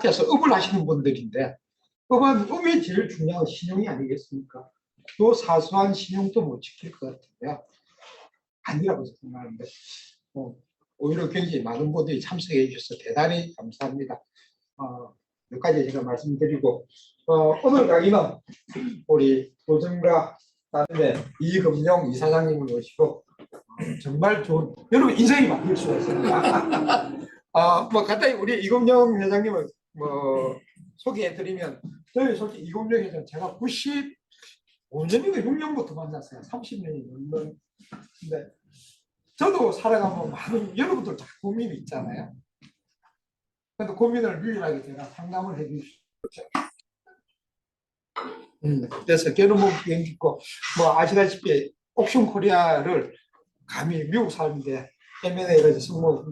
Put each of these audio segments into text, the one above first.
그래서 업을 하시는 분들인데 업이 제일 중요한 신용이 아니겠습니까? 또 사소한 신용도 못 지킬 것 같은데요. 아니라고 생각하는데 오히려 굉장히 많은 분들이 참석해 주셔서 대단히 감사합니다. 몇 가지 제가 말씀드리고 오늘 강의는 우리 도전가 다음에 이금용 이사장님을 모시고 정말 좋은 여러분 인생이 바뀔 수가 있습니다. 뭐 간단히 우리 이금용 회장님을 소개해드리면 저희 솔직히 이금용 회장 제가 95년인가 6년부터 만났어요. 30년이 넘는데 저도 살아가면 많은 여러분들 다 고민이 있잖아요. 그래도 고민을 유일하게 제가 상담을 해주시죠. 그래서 결혼목 비행기 있고 아시다시피 옥션 코리아를 감히 미국 사람인데 M&A에서 성공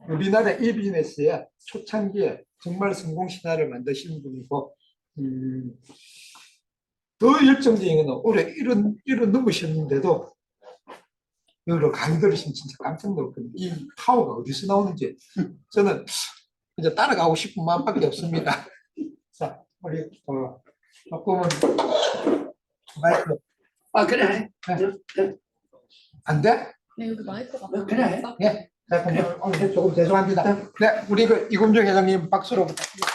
우리나라 이 비즈니스의 초창기에 정말 성공 신화를 만드신 분이고 더 열정적인 건 올해 이런 넘으셨는데도 여러 강의 들으시면 진짜 깜짝 놀거든요. 이 파워가 어디서 나오는지 저는 이제 따라가고 싶은 마음밖에 없습니다. 자, 우리 조금은 마이크. 그래. 네. 안 돼? 네, 여기 마이크가 그래. 네. 자, 그럼 오늘 조금 죄송합니다. 네, 우리 이금종 회장님 박수로 부탁드립니다.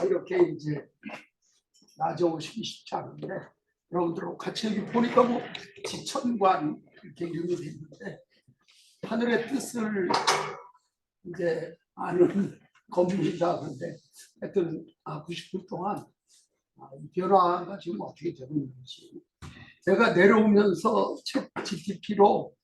이렇게 이제 낮에 오시기 쉽지 않은데 여러분들하고 같이 여기 보니까 지천관 이렇게 이름이 돼 있는데 하늘의 뜻을 이제 아는 건물이다. 그런데 하여튼 90분 동안 이 변화가 지금 어떻게 되고 있는지 제가 내려오면서 챗 GTP로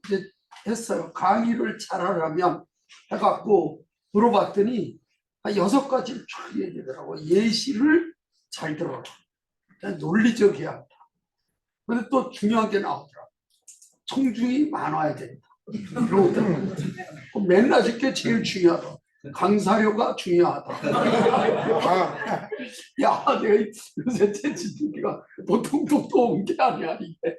이제 했어요. 강의를 잘하려면 해갖고 물어봤더니 한 6가지를 쭉 얘기하더라고. 예시를 잘 들어라. 논리적이야 한다. 그런데 또 중요한 게 나오더라고. 청중이 많아야 된다. 이러더라고. 맨날 짓게 제일 중요하다. 강사료가 중요하다. 야, 내가 요새 챗GPT가 보통 똑똑한 게 아니야 이게.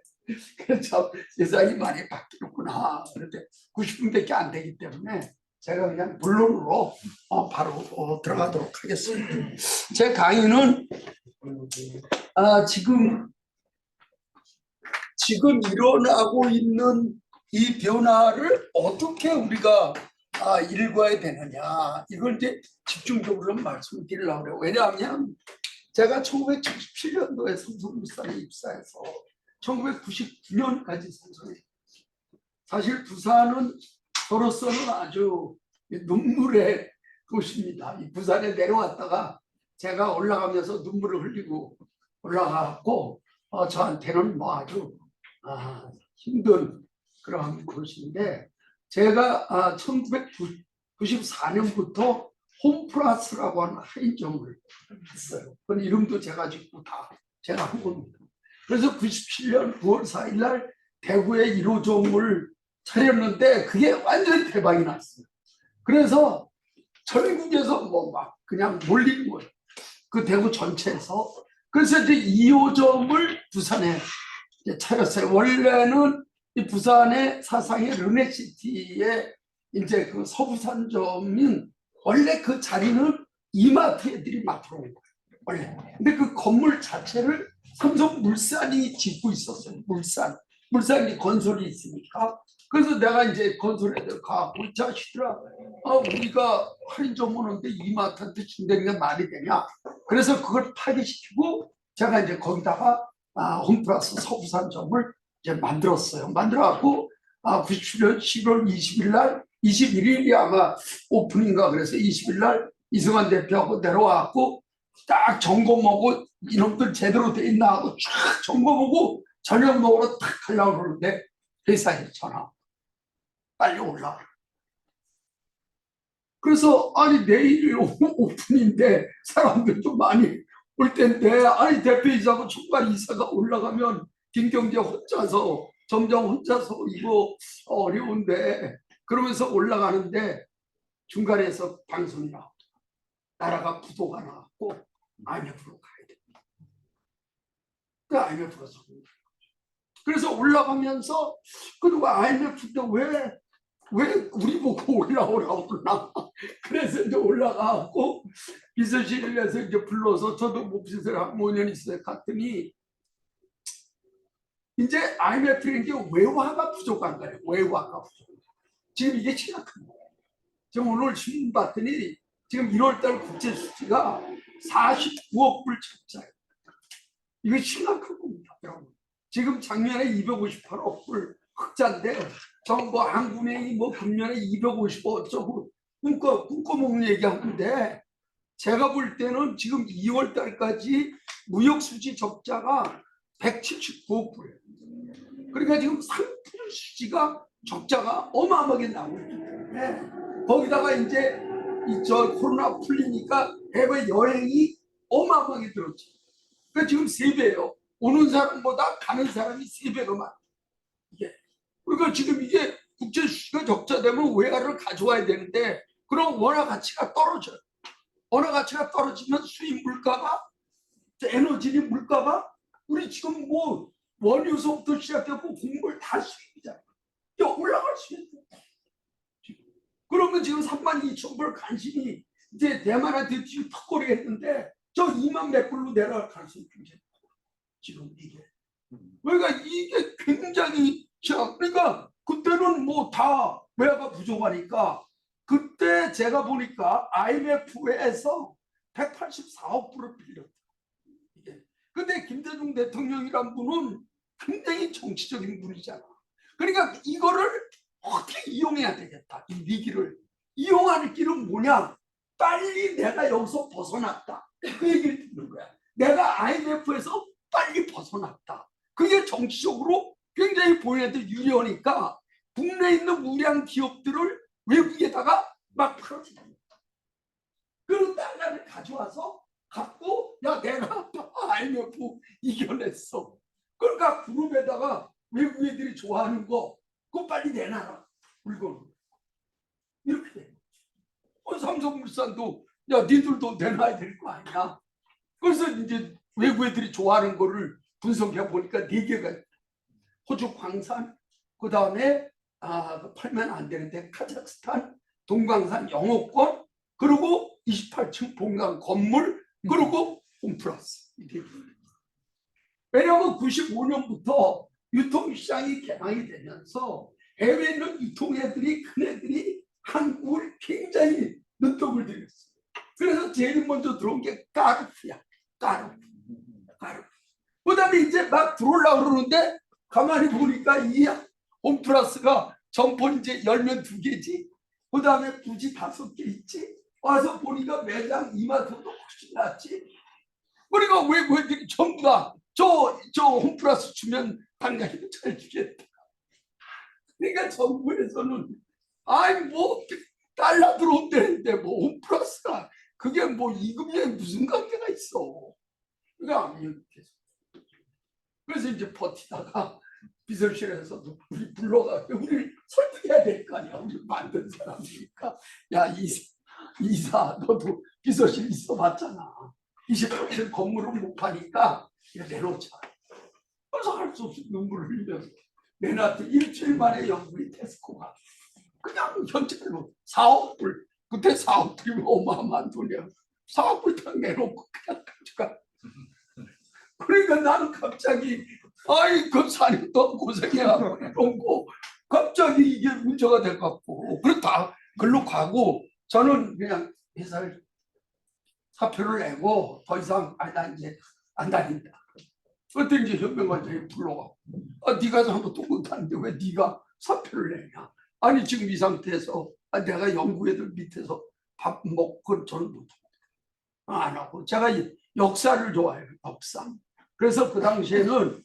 참 세상이 많이 바뀌었구나. 그런데 90분밖에 안 되기 때문에 제가 그냥 본론으로 바로 들어가도록 하겠습니다. 제 강의는 지금 일어나고 있는 이 변화를 어떻게 우리가 읽어야 되느냐, 이걸 이제 집중적으로 말씀드리려고 그래요. 왜냐하면 제가 1977년도에 삼성물산에 입사해서 1999년까지 산소에 사실 부산은 저로서는 아주 눈물의 곳입니다. 이 부산에 내려왔다가 제가 올라가면서 눈물을 흘리고 올라갔고 저한테는 아주 힘든 그런 곳인데 제가 1994년부터 홈플러스라고 하는 할인점을 했어요. 그 이름도 제가 짓고 다 제가 한 겁니다. 그래서 97년 9월 4일 날 대구에 1호점을 차렸는데 그게 완전히 대박이 났어요. 그래서 전국에서 막 그냥 몰리는 거예요. 그 대구 전체에서. 그래서 이제 2호점을 부산에 이제 차렸어요. 원래는 이 부산의 사상의 르네시티의 이제 그 서부산점인 원래 그 자리는 이마트 애들이 맡으러 온 거예요. 원래. 근데 그 건물 자체를 삼성물산이 짓고 있었어요. 물산이 건설이 있으니까. 그래서 내가 이제 건설 애들 가고 이 자식들아, 우리가 할인점 오는데 이마트한테 준다는 게 말이 되냐. 그래서 그걸 파괴시키고 제가 이제 거기다가 홈플러스 서부산점을 이제 만들었어요. 만들어갖고 97년 10월 20일 날 21일이 아마 오픈인가 그래서 20일 날 이승환 대표하고 내려와갖고 딱 점검하고 이놈들 제대로 돼 있나 하고 쫙 점검하고 저녁 먹으러 딱 가려고 그러는데 회사에 전화 빨리 올라와. 그래서 내일 오픈인데 사람들도 많이 올 텐데 대표이사하고 총괄 이사가 올라가면 김경재 혼자서 점점 혼자서 이거 어려운데 그러면서 올라가는데 중간에서 방송이 나오고 나라가 부도가 나왔고 IMF로 가야 됩니다. 그 IMF로 그래서 올라가면서 그리고 IMF인데 왜 우리 보고 올라오라고 그러나 그래서 이제 올라가고 비서실에서 이제 불러서 저도 뭐 비서실 한 5년 있어요. 갔더니 이제 IMF라는 게 외화가 부족한 거예요. 외화가 부족. 지금 이게 심각한 거예요. 지금 오늘 신문 봤더니 지금 1월달 국제 수지가 49억 불 적자예요. 이거 심각한 겁니다, 여러분. 지금 작년에 258억 불 흑자인데 뭐 한국은행이 뭐 금년에 250억 어쩌고 꿈꿔먹는 얘기하는데 제가 볼 때는 지금 2월 달까지 무역 수지 적자가 179억 불이에요. 그러니까 지금 상품 수지가 적자가 어마어마하게 나오기 때문에 거기다가 이제 저 코로나 풀리니까 해외 여행이 어마어마하게 들었죠. 그러니까 지금 3배예요. 오는 사람보다 가는 사람이 3배로 많아. 이게. 그러니까 지금 이게 국제 수지가 적자되면 외화를 가져와야 되는데 그럼 원화 가치가 떨어져요. 원화 가치가 떨어지면 수입 물가가 에너지 물가가 우리 지금 뭐 원유서부터 시작해서 공물 다 수입이잖아요. 올라갈 수 있어요. 그러면 지금 32,000불 간신히 이제 대만한테 지금 턱걸이 했는데 저 2만 몇 불로 내려갈 가능성이 굉장히 커요. 지금 이게. 그러니까 이게 굉장히 그러니까 그때는 뭐 다 외화가 부족하니까 그때 제가 보니까 IMF에서 184억 불을 빌렸다. 이게. 근데 김대중 대통령이란 분은 굉장히 정치적인 분이잖아. 그러니까 이거를 어떻게 이용해야 되겠다. 이 위기를 이용하는 길은 뭐냐? 빨리 내가 여기서 벗어났다. 그 얘기를 듣는 거야. 내가 IMF에서 빨리 벗어났다. 그게 정치적으로 굉장히 본인한테 유리하니까 국내에 있는 우량 기업들을 외국에다가 막 풀어주는 거야. 그런 달러를 가져와서 갖고 야 내가 IMF 이겨냈어. 그러니까 그룹에다가 외국 애들이 좋아하는 거 그거 빨리 내놔라. 물건 이렇게 돼. 삼성물산도 야 니들도 내놔야 될 거 아니야. 그래서 이제 외국 애들이 좋아하는 거를 분석해 보니까 4개가 호주 광산, 그 다음에 팔면 안 되는데 카자흐스탄, 동광산 영어권, 그리고 28층 본관 건물, 그리고 홈플러스. 왜냐하면 95년부터 유통시장이 개방이 되면서 해외에 있는 유통애들이 큰 애들이 한국을 굉장히 눈독을 들였어요. 그래서 제일 먼저 들어온 게 까르프야. 까르프. 그 다음에 이제 막 들어오려고 그러는데 가만히 보니까 이 홈플러스가 점포 이제 열면 2개지. 그 다음에 부지 5개 있지. 와서 보니까 매장 이마트도 훨씬 낫지. 그러니까 외국인들이 전부 다 저 홈플러스 주면 당장에 잘 주겠다. 그러니까 정부에서는 아이 뭐 달러 들어온다는데 뭐 홈플러스가 그게 뭐 이금융에 무슨 관계가 있어. 그러니까 그래서 이제 버티다가 비서실에서도 우리 불러가 우리를 설득해야 될 거 아니야. 우리 만든 사람이니까 야 이사 너도 비서실 있어봤잖아. 28층 건물을 못 파니까 내놓자. 그래서 할 수 없이 눈물을 흘려서 내놨더니 일주일 만에 영국이 테스코가 그냥 현찰로 4억 불. 그때 4억 불이면 어마어마한 돈이야. 4억 불 딱 내놓고 그냥 가져가. 그러니까 나는 갑자기 아이 그 4년 동안 고생해갖고 이런 거 갑자기 이게 문제가 돼갖고 그래 다 글로 가고 저는 그냥 회사를 사표를 내고 더 이상 나 이제 안 다닌다. 그때 이제 현명관장이 불러가고 네가 잘못도 못하는데 왜 네가 사표를 내냐. 아니 지금 이 상태에서 내가 영국 애들 밑에서 밥 먹고 저는 안 하고 제가 역사를 좋아해요. 역사. 그래서 그 당시에는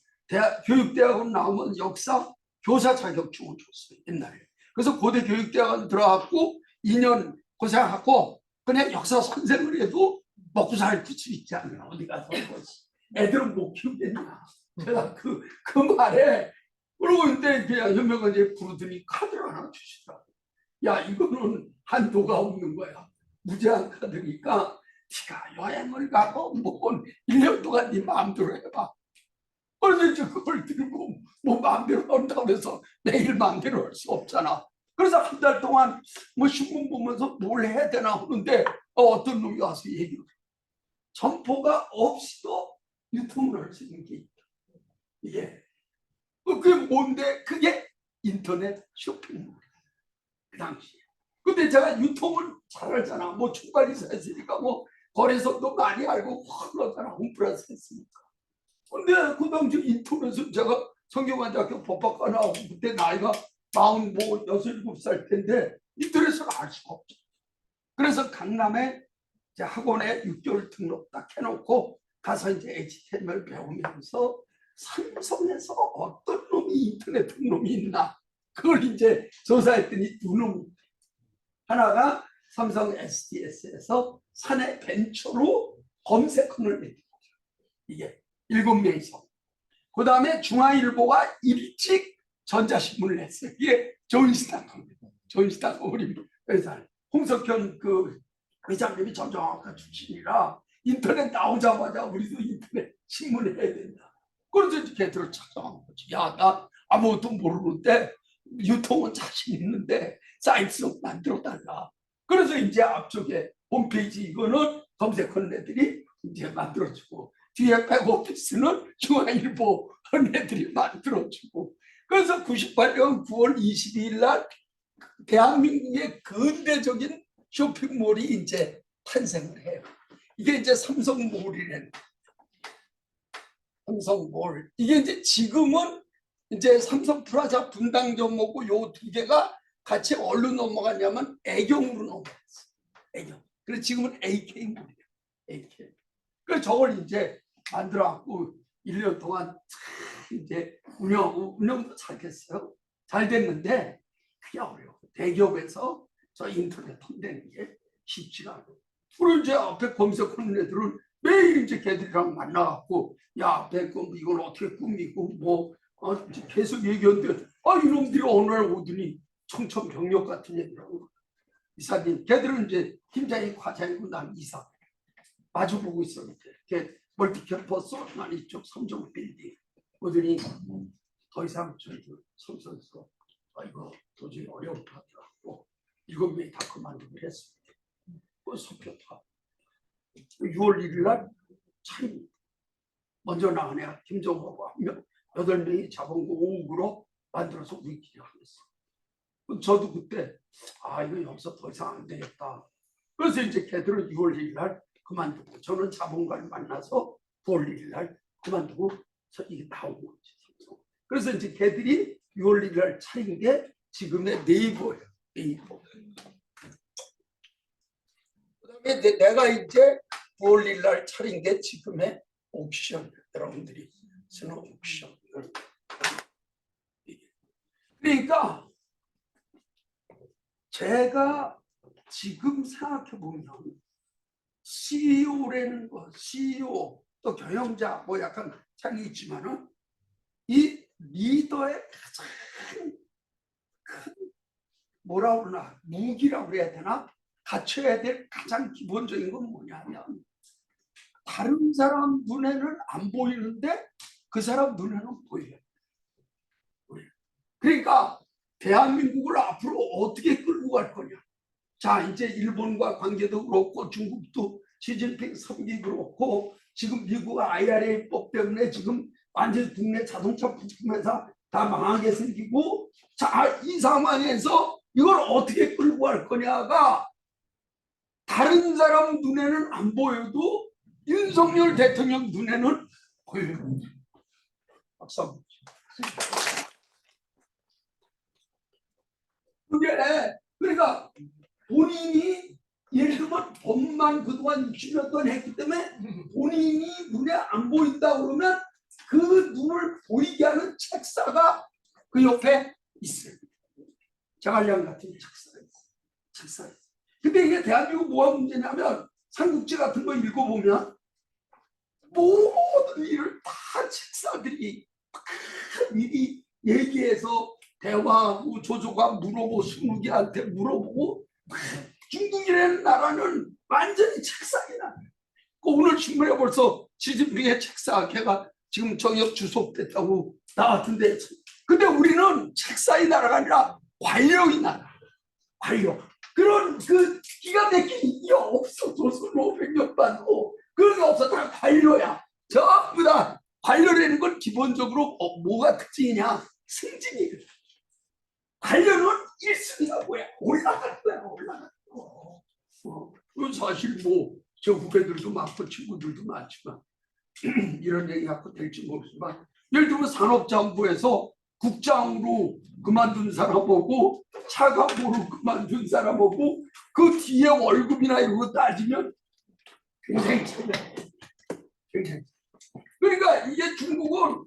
교육대학원 나오면 역사 교사 자격증을 줬어요. 옛날에. 그래서 고대 교육대학원 들어갔고 2년 고생하고 그냥 역사 선생을 해도 먹고 살 수 있지 않나. 어디 가서 애들은 못 키우겠냐. 제가 그 말에 그러고 있는데 그냥 현명관장이 부르더니 카드를 하나 주시더라고. 야 이거는 한도가 없는 거야. 무제한 카드니까 네가 여행을 가고 뭐 1년 동안 네 마음대로 해봐. 그래서 이제 그걸 들고 뭐 마음대로 한다고 해서 매일 마음대로 할 수 없잖아. 그래서 한 달 동안 뭐 신문 보면서 뭘 해야 되나 하는데 어떤 놈이 와서 얘기를 해. 점포가 없이도 유통을 할 수 있는 게 있다. 이게 그게 뭔데? 그게 인터넷 쇼핑몰. 그 당시에. 근데 제가 유통을 잘 알잖아. 뭐 총괄이사 했으니까 뭐 거래소도 많이 알고 그러잖아. 홈플러스 했으니까. 근데 그 당시 인터넷은 제가 성균관대학교 법학과 나오고 그때 나이가 46, 7살 때인데 인터넷을 알 수가 없죠. 그래서 강남에 이제 학원에 6개월 등록 딱 해놓고 가서 이제 HTML 배우면서 삼성에서 어떤 놈이 인터넷 등록이 있나 그걸 이제 조사했더니 두 놈. 하나가 삼성 SDS에서 사내 벤처로 검색어를 내는 거죠. 이게 7명이서. 그 다음에 중앙일보가 일찍 전자신문을 냈어요. 이게 조인스타컴입니다. 조인스타컴 우리 회사 홍석현 그 회장님이 전자학과 출신이라 인터넷 나오자마자 우리도 인터넷 신문 해야 된다. 그래서 이제 걔들을 찾아간 거지. 야, 나 아무것도 모르는데 유통은 자신 있는데 사이트 좀 만들어 달라. 그래서 이제 앞쪽에 홈페이지 이거는 검색하는 애들이 이제 만들어주고 뒤에 백오피스는 중앙일보 하는 애들이 만들어주고 그래서 98년 9월 22일 날 대한민국의 근대적인 쇼핑몰이 이제 탄생을 해요. 이게 이제 삼성몰이라는 삼성몰. 이게 이제 지금은 이제 삼성 프라자 분당점하고 요 두 개가 같이 어디로 넘어갔냐면 애경으로 넘어갔어. 애경. 그래서 지금은 AK몰이에요. AK. 그래서 저걸 이제 만들어갖고 1년 동안 이제 운영도 잘 됐어요. 잘 됐는데 그게 어려워. 대기업에서 저 인터넷 턴대는 게 쉽지가 않아요. 그리고 이제 앞에 검색하는 애들은 매일 이제 걔들이랑 만나갖고 야, 백금 이걸 어떻게 꾸미고 뭐 계속 얘기하는데 이놈들이 어느 날 오더니 청천벽력 같은 얘기라고 이사님 걔들은 이제 팀장이 과장이고 난 이사 마주보고 있었는데 이렇게 멀티캠퍼스 난 이쪽 3종 빌딩 오더니 더 이상 저희들 삼성에서 이거 도저히 어려울 것 같더라고 7명이 다 그만두기로 했습니다. 그 손편파 6월 1일 날 차임 먼저 나간 애가 김정호하고 8명이 자본금 5억으로 만들어서 우리끼리 하겠어. 저도 그때 이거 여기서 더 이상 안 되겠다. 그래서 이제 걔들은 6월 1일 날 그만두고 저는 자본가를 만나서 9월 1일 날 그만두고 이게 나온 거지. 그래서 이제 걔들이 6월 1일 날 차린 게 지금의 네이버예요. 네이버. 그다음에 내가 이제 9월 1일 날 차린 게 지금의 옥션. 여러분들이 쓰는 옥션. 그러니까 제가 지금 생각해 보면 CEO라는 거, CEO 또 경영자 뭐 약간 차이 있지만은 이 리더의 가장 큰 뭐라 그러나 무기라고 그래야 되나 갖춰야 될 가장 기본적인 건 뭐냐면 다른 사람 눈에는 안 보이는데 그 사람 눈에는 보여요. 그러니까 대한민국을 앞으로 어떻게 끌고 갈 거냐. 자, 이제 일본과 관계도 그렇고 중국도 시진핑 3기 그렇고 지금 미국 IRA법 때문에 지금 완전 국내 자동차 부품회사 다 망하게 생기고 자, 이 상황에서 이걸 어떻게 끌고 갈 거냐가 다른 사람 눈에는 안 보여도 윤석열 대통령 눈에는 보여요. 박수. 그게 그러니까 본인이 예를 들면 법만 그동안 60년 동안 했기 때문에 본인이 눈에 안 보인다 그러면 그 눈을 보이게 하는 책사가 그 옆에 있어요. 자갈량 같은 책사가 있어요. 책사가 있어요. 근데 이게 대한민국 뭐가 문제냐면 삼국지 같은 거 읽어보면 모든 일을 다 책사들이 미리 얘기해서 대화하고 조조가 물어보고 순국이한테 물어보고 중국이라는 나라는 완전히 책사기나 오늘 신문에 벌써 시진핑의 책사 걔가 지금 저녁 주속됐다고 나왔던데, 근데 우리는 책사의 나라가 아니라 관력의 나라. 관력. 그런 그 기가 막힌 이게 없어. 조선 500년반도 그런 게 없어. 다 관료야. 전부 다 관료라는 건 기본적으로 뭐가 특징이냐? 승진이거든. 관료는 1순위가 뭐야? 올라가는 거야. 올라가는 거. 사실 뭐 저 후배들도 많고 친구들도 많지만 이런 얘기 갖고 될지 모르지만, 예를 들면 산업장부에서 국장으로 그만둔 사람 보고 차관보로 그만둔 사람 보고 그 뒤에 월급이나 이런 거 따지면 굉장히 차이나요. 굉장히. 그러니까 이게 중국은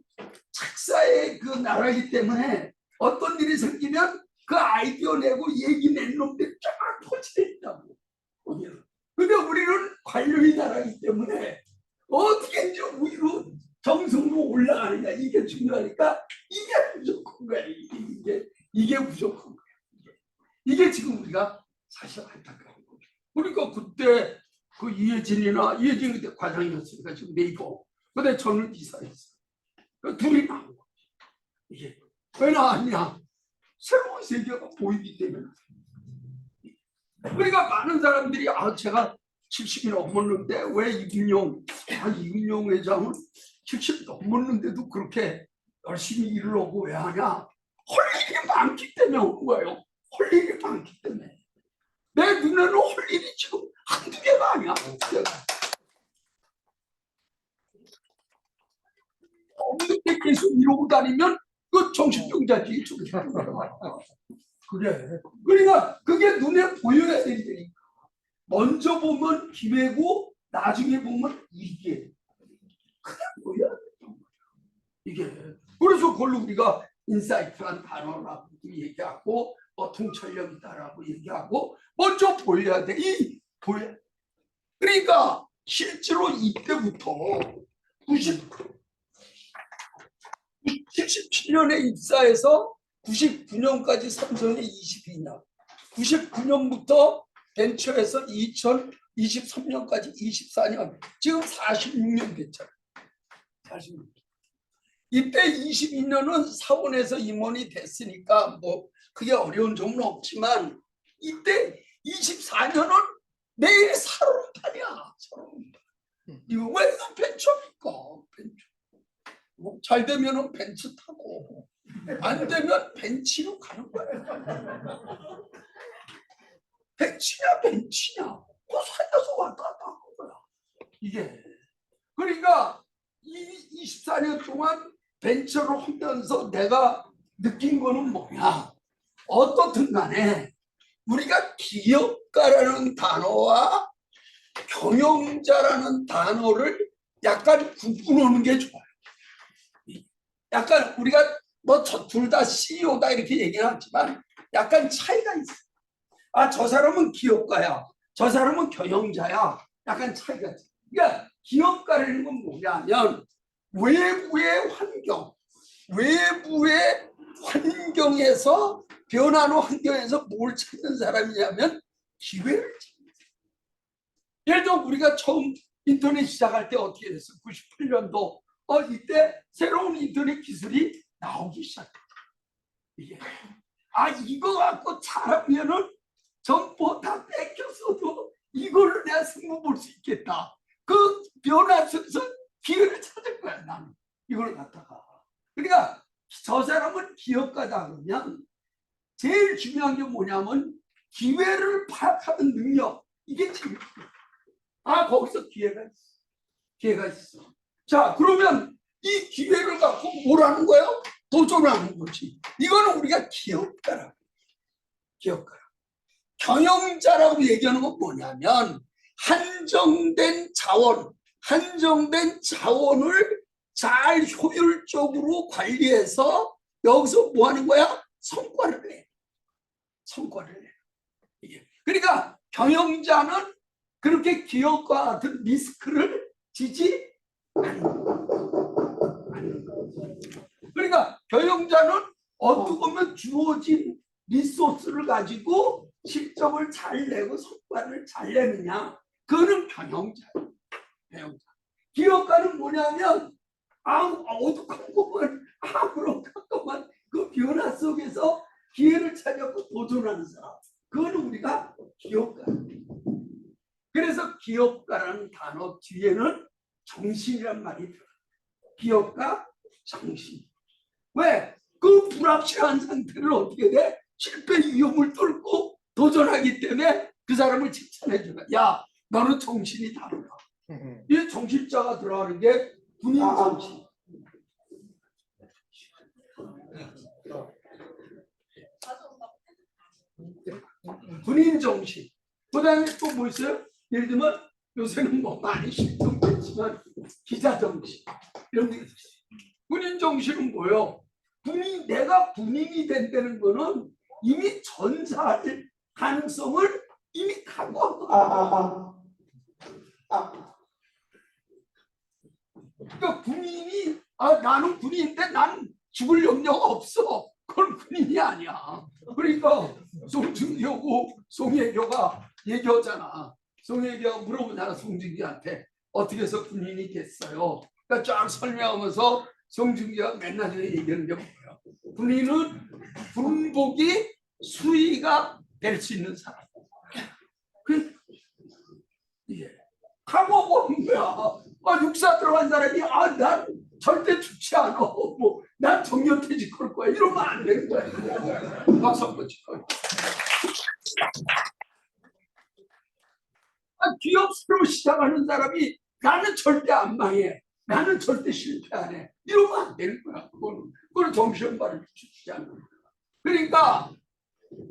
착사의 그 나라이기 때문에 어떤 일이 생기면 그 아이디어 내고 얘기 낸 놈들이 쫙 퍼져 있다고. 근데 우리는 관료의 나라이기 때문에 어떻게 이제 위로 정성으로 올라가느냐, 이게 중요하니까 이게 부족한 거야. 이게 부족한 거야. 이게 지금 우리가 사실 안타까운 거죠. 그러니까 그때 그 이혜진이 그때 과장이었으니까 지금 네이버. 근데 저는 이사였어요. 그 둘이 나온 거죠. 이게 왜 나왔냐? 새로운 세계가 보이기 때문에. 그러니까 많은 사람들이 제가 70이 넘었는데 왜 이금용 회장은 70 넘었는데도 그렇게 열심히 일을 하고 왜 하냐? 할 일이 많기 때문에 온 거예요. 할 일이 많기 때문에. 내 눈에는 할 일이 지금 한두 개가 아니야. 없는데 계속 이러고 다니면 그 정신병자지. 그래. 그러니까 그게 눈에 보여야 된다니까. 먼저 보면 기회고 나중에 보면 이게 그냥 보여야 된다는 거야. 이게. 그래서 그걸로 우리가 인사이트란 단어라고 얘기하고 통찰력 있다라고 얘기하고 먼저 보여야 돼. 보여. 그러니까 실제로 이때부터 77년에 입사해서 99년까지 삼성에 22년, 99년부터 벤처에서 2023년까지 24년, 지금 46년 됐잖아요. 46년. 이때 22년은 사원에서 임원이 됐으니까 뭐 그게 어려운 점은 없지만, 이때 24년은 매일 살얼음판이야. 살얼음판. 이거 왜 벤처입니까? 벤처. 잘 되면은 벤츠 타고 안 되면 벤치로 가는 거야. 벤치냐 그 사이에서 왔다 갔다 하는 거야. 이게. 그러니까 이 24년 동안 벤처를 하면서 내가 느낀 거는 뭐냐? 어떻든 간에 우리가 기업가라는 단어와 경영자라는 단어를 약간 구분하는 게 좋아요. 약간 우리가 뭐 둘 다 CEO다 이렇게 얘기하지만 약간 차이가 있어. 저 사람은 기업가야, 저 사람은 경영자야. 약간 차이가 있어. 그러니까 기업가라는 건 뭐냐면 외부의 환경에서 변화하는 환경에서 뭘 찾는 사람이냐면 기회를 찾는 사람. 예를 들어 우리가 처음 인터넷 시작할 때 어떻게 됐어요? 98년도 이때 새로운 인터넷 기술이 나오기 시작했다. 이게 이거 갖고 잘하면은 정보 다 뺏겼어도 이걸로 내가 승부 볼 수 있겠다. 그 변화 속에서 기회를 찾을 거야. 나는 이걸 갖다가. 그러니까 저 사람은 기업가다 그러면 제일 중요한 게 뭐냐면 기회를 파악하는 능력. 이게 제일 중요해. 거기서 기회가 있어. 자, 그러면 이 기회를 갖고 뭘 하는 거예요? 도전하는 거지. 이거는 우리가 기업가라고. 경영자라고 얘기하는 건 뭐냐면 한정된 자원을 잘 효율적으로 관리해서 여기서 뭐 하는 거야? 성과를 내. 이게. 그러니까 경영자는 그렇게 기업과 같은 리스크를 지지 않는 거야. 그러니까 경영자는 어떻게 보면 주어진 리소스를 가지고 실적을 잘 내고 성과를 잘 내느냐, 그거는 경영자. 기업가는 뭐냐면 어둑한 것만 아무런 가끔만 그 변화 속에서 기회를 찾아서 도전하는 사람, 그거는 우리가 기업가. 그래서 기업가라는 단어 뒤에는 정신이란 말이 들어요. 기업가 정신. 왜? 그 불확실한 상태를 어떻게 돼? 실패 위험을 뚫고 도전하기 때문에 그 사람을 칭찬해 주는 거야. 야, 너는 정신이 다르다. 이 정신자가 들어가는 게 군인 정신. 군인 정신. 그 다음에 또 뭐 있어요? 예를 들면 요새는 뭐 많이 실종됐지만 기자 정신 이런 게 있어요. 군인 정신은 뭐예요? 내가 군인이 된다는 거는 이미 전사할 가능성을 이미 각오한 거야. 그러니까 군인이 나는 군인인데 나는 죽을 염려가 없어. 그건 군인이 아니야. 그러니까 송중기하고 송혜교가 얘기하잖아. 송혜교가 물어보잖아, 송중기한테 어떻게 해서 군인이 됐어요. 그러니까 쫙 설명하면서 송중기가 맨날 얘기하는 게 뭐예요? 군인은 군복이 수위가 될 수 있는 사람. 각오 보는 거야. 육사 들어간 사람이 난 절대 죽지 않아. 난 정년퇴직 할 거야. 이러면 안 되는 거야. 박수 한번 치고. 기업으로 시작하는 사람이 나는 절대 안 망해. 나는 절대 실패 안 해. 이러면 안 되는 거야. 그거는 정신발을 주지 않는 거야. 그러니까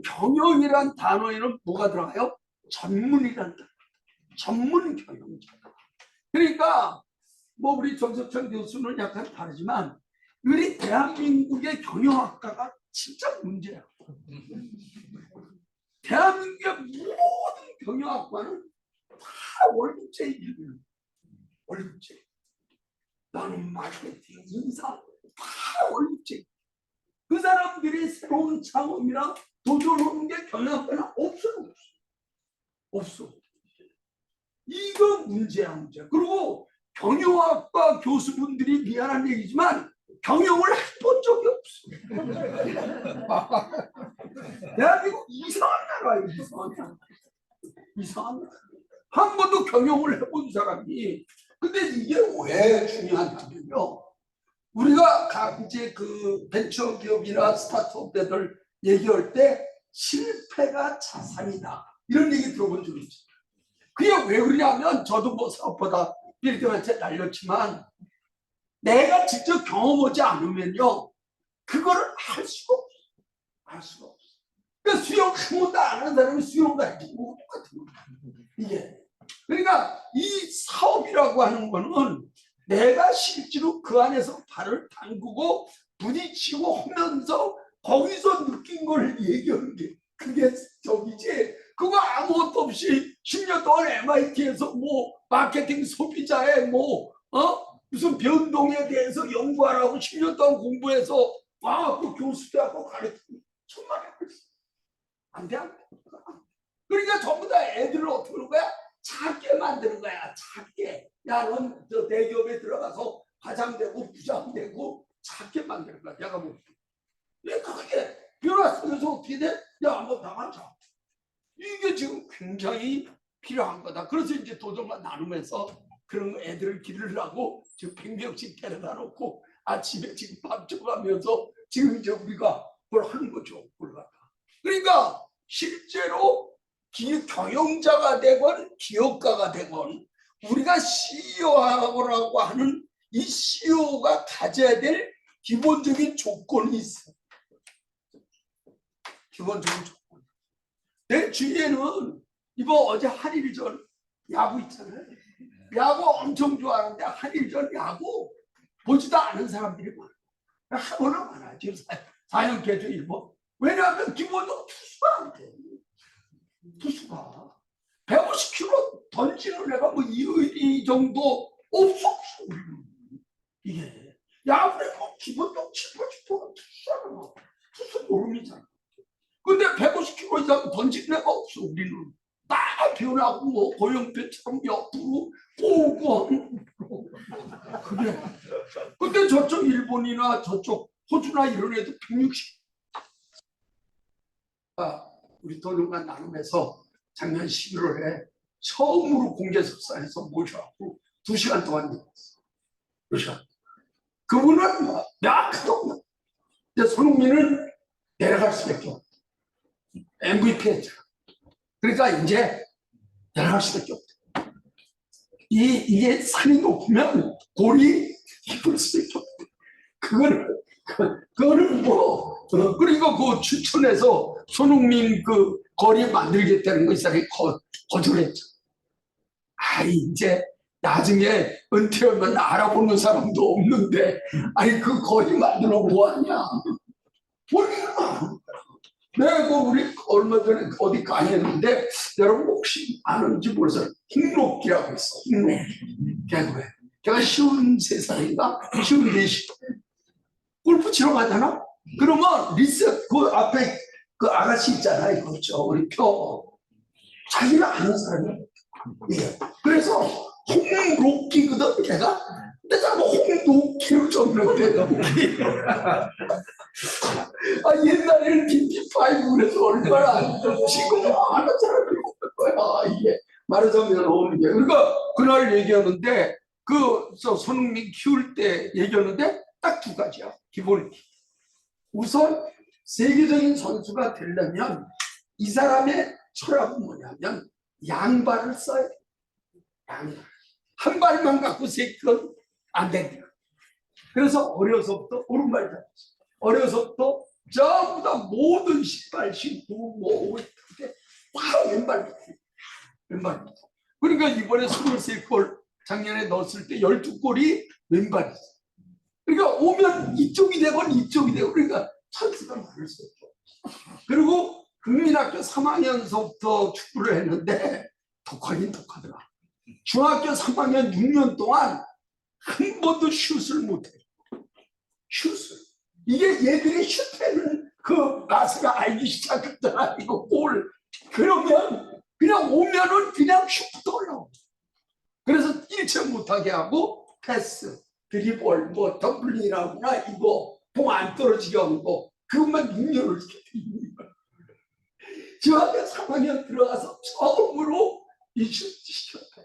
경영이란 단어에는 뭐가 들어가요? 전문이란 단어. 전문 경영자. 그러니까 뭐 우리 정석천 교수는 약간 다르지만 우리 대한민국의 경영학과가 진짜 문제야. 대한민국의 모든 경영학과는 다 월급제 일을 월급제. 나는 마케팅, 인사 다 월급제. 그 사람들이 새로운 창업이나 도전하는 게 경영학과는 없어. 이거 문제야, 문제. 그리고 경영학과 교수분들이 미안한 얘기지만 경영을 해본 적이 없어. 대한민국 이상한 나라예요, 이상한 나라. 이상한 나라. 한 번도 경영을 해본 사람이. 근데 이게 왜 중요하냐면요. 우리가 이제 그 벤처기업이나 스타트업들 얘기할 때 실패가 자산이다. 이런 얘기 들어본 적 있어요. 그게 왜 그러냐면 저도 뭐 사업보다 빌딩한테 날렸지만 내가 직접 경험하지 않으면요 그거를 할 수가 없어. 그러니까 수영 한 번도 안 하는 사람이 수영 가야지 뭐 똑같은 거야. 이게 그러니까 이 사업이라고 하는 거는 내가 실제로 그 안에서 발을 담그고 부딪히고 하면서 거기서 느낀 걸 얘기하는 게 그게 저기지. 그거 아무것도 없이 10년 동안 MIT에서 뭐 마케팅 소비자의 무슨 변동에 대해서 연구하라고 10년 동안 공부해서 그 교수들하고 가르치고 정말 안 돼. 그러니까 전부 다 애들을 어떻게 하는 거야? 작게 만드는 거야. 작게. 야, 넌 저 대기업에 들어가서 과장되고 부장되고 작게 만드는 거야. 내가 뭐 왜 그렇게 변화하면서 어떻게 돼? 야, 한번 나가자. 이게 지금 굉장히 필요한 거다. 그래서 이제 도전과 나누면서 그런 거 애들을 기르려고 지금 100명씩 데려다 놓고 아침에 지금 밥 줘가면서 지금 이제 우리가 그걸 하는 거죠. 그러니까 실제로 경영자가 되건 기업가가 되건 우리가 CEO라고 하는 이 CEO가 가져야 될 기본적인 조건이 있어. 기본적인 조건. 내 주위에는 이번 어제 한일전 야구 있잖아요. 야구 엄청 좋아하는데 한일전 야구 보지도 않은 사람들이 많아. 하고는 많아. 지금 4년 계속 일본. 왜냐하면 기본적으로 투수가 안 돼. 투수가 150km 던지는 애가 뭐 2위 정도 없어. 이게 야구에 뭐 기본적으로 70%가 투수잖아. 투수 노름이잖아. 근데 150km 이상 던지는 애가 없어. 우리는 딱 변하고 뭐 고영표처럼 옆으로 오고 그래. 근데 저쪽 일본이나 저쪽 호주나 이런 애도 160. 우리 도련관 나눔에서 작년 11월에 처음으로 공개석상에서 모셔갖고 2시간 동안 얘기했어. 2시간. 그분은 약도 없는. 근데 손흥민은 내려갈 수밖에 없다. MVP 했잖아. 그러니까 이제 내려갈 수밖에 없다. 이게 산이 높으면 골이 깊을 수밖에 없다. 그거는 뭐, 그러니까 그 추천해서 손흥민 그 거리 만들겠다는 거 이 사람이 거절했죠. 이제 나중에 은퇴하면 알아보는 사람도 없는데, 그 거리 만들어 뭐하냐. 내가 그 우리 얼마 전에 어디 강의했는데, 여러분 혹시 아는지 모르겠어요. 홍록기라고 있어. 홍록기. 걔가 53살인가? 54살. 골프 치러 가잖아? 그러면 리셋, 그 앞에 그 아가씨 있잖아요. 그렇죠. 우리 자기가 아는 사람이야. 예. 그래서 홍록기거든, 걔가. 근데 자꾸 홍록기를 적는데. 옛날에는 DP5 그래서 얼마나 지금 아는 사람이 없는 거야. 이게 말하자면 오는 게. 그러니까 그날 얘기하는데 손흥민 키울 때 얘기하는데 딱 2가지야. 기본이. 우선 세계적인 선수가 되려면 이 사람의 철학은 뭐냐면 양발을 써야 돼. 양발. 한 발만 갖고 세건 안 된다. 그래서 어려서부터 오른발 잡았어. 어려서부터 전부 다 모든 신발 신고 뭐 다 왼발부터. 그러니까 이번에 23골 작년에 넣었을 때 12골이 왼발이었어. 그러니까 오면 이쪽이 되건 이쪽이 되고 그러니까 찬스가 많을 수 없죠. 그리고 국민학교 3학년서부터 축구를 했는데 독하긴 독하더라. 중학교 3학년 6년 동안 한 번도 슛을 못해. 슛을. 이게 얘들이 슛하는 그 맛을 알기 시작했잖아. 이거 골. 그러면 그냥 오면은 그냥 슛부터 올라오고. 그래서 일체 못하게 하고 패스, 드리블, 뭐 덤블링이라구나 이거 공 안 떨어지게 하는 거 그것만 6년을 시켰다. 중학교 3학년 들어가서 처음으로 이 슛 시켰다.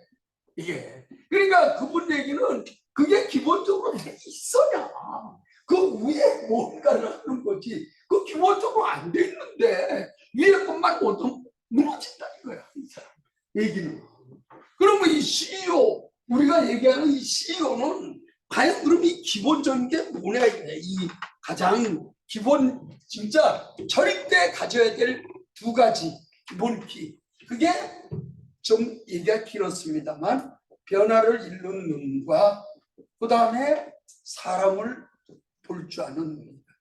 이게 그러니까 그분 얘기는 그게 기본적으로 돼 있어야 그 위에 뭔가를 하는 거지. 그 기본적으로 안 돼 있는데 위에 것만 오면 무너진다는 거야. 이 사람 얘기는. 그러면 이 CEO, 우리가 얘기하는 이 CEO는 과연 그럼 이 기본적인 게 뭐냐, 이 가장 기본, 진짜 절대 가져야 될 2가지 기본 키. 그게 좀 얘기가 길었습니다만 변화를 잃는 눈과 그 다음에 사람을 볼 줄 아는 눈입니다.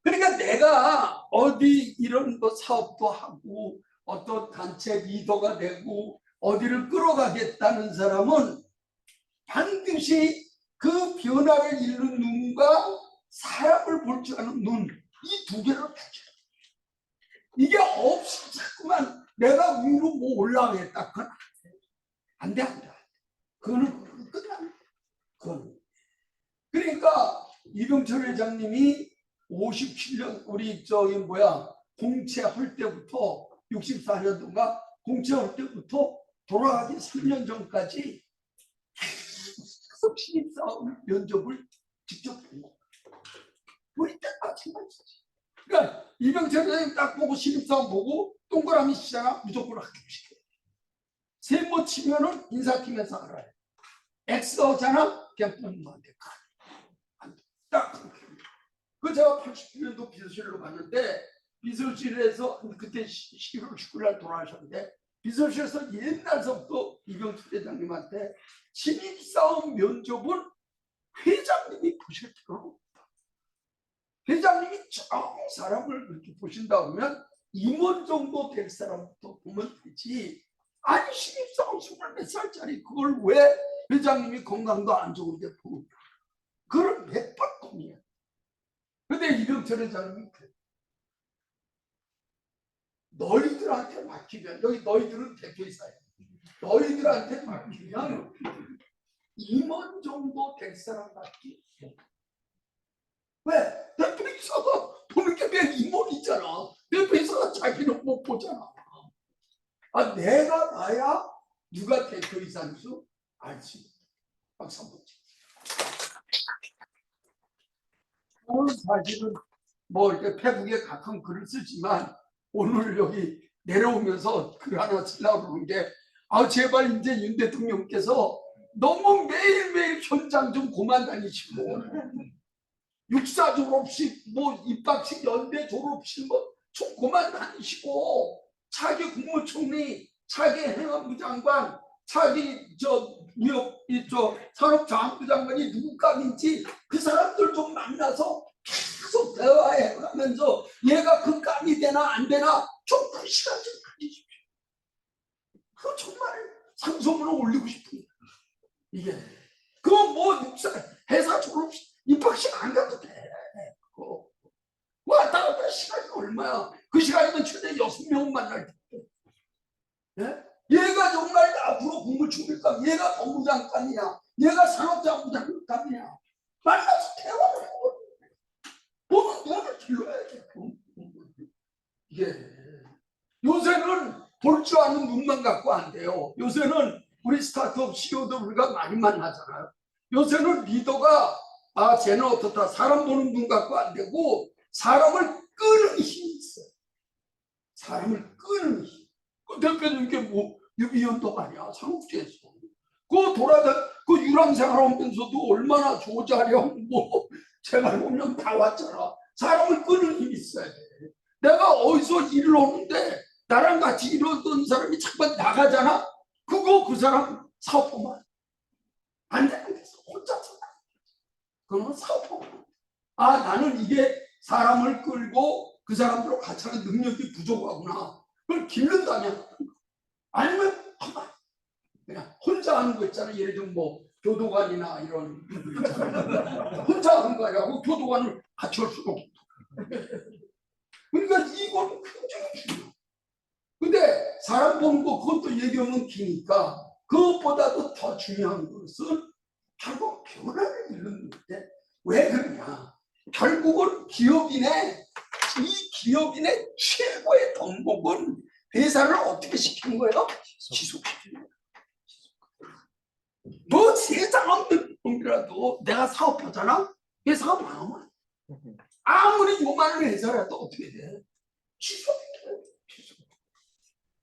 그러니까 내가 어디 이런 거 사업도 하고 어떤 단체 리더가 되고 어디를 끌어가겠다는 사람은 반드시 그 변화를 잃는 눈과 사람을 볼 줄 아는 눈, 이 2개를 가져야 돼. 이게 없이 자꾸만 내가 위로 뭐 올라가겠다. 그건 안 돼. 그거는 끝납니다. 그건. 그러니까 이병철 회장님이 57년 우리 공채할 때부터 64년도인가 공채할 때부터 돌아가기 3년 전까지 계속 신입사원 면접을 직접 본 거예요. 우리 딱 마찬가지지. 그러니까 이병철 회장님 딱 보고 신입사원 보고 동그라미 치잖아. 무조건 합격시켜요. 세모 치면은 인사팀에서 알아요. X 오잖아. 그냥 뽑으면 안 돼. 딱 그 제가 89년도 비서실로 갔는데 비서실에서 그때 11월 19일 날 돌아가셨는데 비서실에서 옛날서부터 이병철 회장님한테 신입사원 면접은 회장님이 보실 필요는 없다. 회장님이 저 사람을 그렇게 보신다 그러면 임원 정도 될 사람부터 보면 되지. 아니 신입사원 20몇 살짜리 그걸 왜 회장님이 건강도 안 좋은데 보냐. 그걸 몇 번 고민해. 근데 이병철 회장님이 그래. 너희들한테 맡기면, 여기 너희들은 대표이사예요. 너희들한테 맡기면 임원 정도 될 사람 같기. 왜? 대표이사가 보는 게 왜 임원이잖아. 대표이사가 자기는 못 보잖아. 아, 내가 봐야 누가 대표이사인 줄 알지. 박수 한번 치. 저는 사실은 뭐 이렇게 페북에 가끔 글을 쓰지만 오늘 여기 내려오면서 글 하나 쓰려고 그러는 게, 아, 제발 이제 윤 대통령께서 너무 매일매일 현장 좀 그만 다니시고, 육사 졸업식, 뭐 입학식, 연대 졸업식 뭐좀 그만 다니시고, 차기 국무총리, 차기 행안부 장관, 차기 무역 산업자원부 장관이 누구 감인지 그 사람들 좀 만나서 계속 대화해 가면서 얘가 그 감이 되나 안 되나 좀 그 시간 좀 가지십시오. 그거 정말 상소문을 올리고 싶은 이게. 그거 뭐 회사 졸업식 입학식 안 가도 돼. 그거 왔다 갔다 시간이 얼마야. 그 시간이면 최대 6명 만날 때. 예? 얘가 정말 앞으로 국무총리감, 얘가 법무장관이야, 얘가 산업자원부장관이야, 만나서 대화를 하고 보는 눈을 길러야 돼. 이게 요새는 볼 줄 아는 눈만 갖고 안 돼요. 요새는 우리 스타트업 CEO들 우리가 많이 만나잖아요. 요새는 리더가 쟤는 어떻다, 사람 보는 눈 갖고 안 되고 사람을 끄는 힘이 있어요. 사람을 끄는 힘. 그 대표님 게 뭐 유비연도 아니야. 상업주에서 그 유랑생활 하면서도 얼마나 조자령 뭐 제가 보면 다 왔잖아. 사람을 끄는 힘이 있어야 돼. 내가 어디서 일을 하는데 나랑 같이 일하던 사람이 잠깐 나가잖아. 그 사람 사업하면 안 되는 데서 혼자서 그러면 사업하면 나는 이게 사람을 끌고 그 사람들과 같이 하는 능력이 부족하구나. 그걸 기른다면, 아니면 그냥 혼자 하는 거 있잖아. 예를 들면 뭐 교도관이나 이런 혼자 하는 거라고 교도관을 같이 할 수가 없어. 그러니까 이건 굉장히 중요해. 근데 사람 보는 거 그것도 얘기하면 기니까, 그것보다도 더 중요한 것은 결국 변화를 이루는데, 왜 그러냐? 결국은 기업인의 최고의 덕목은 회사를 어떻게 시키는 거예요? 지속시키는 거예요. 너 세상 없는 놈이라도 내가 사업하잖아? 회사가 망하면 아무리 요만한 회사라도 어떻게 돼? 지속시켜야 돼.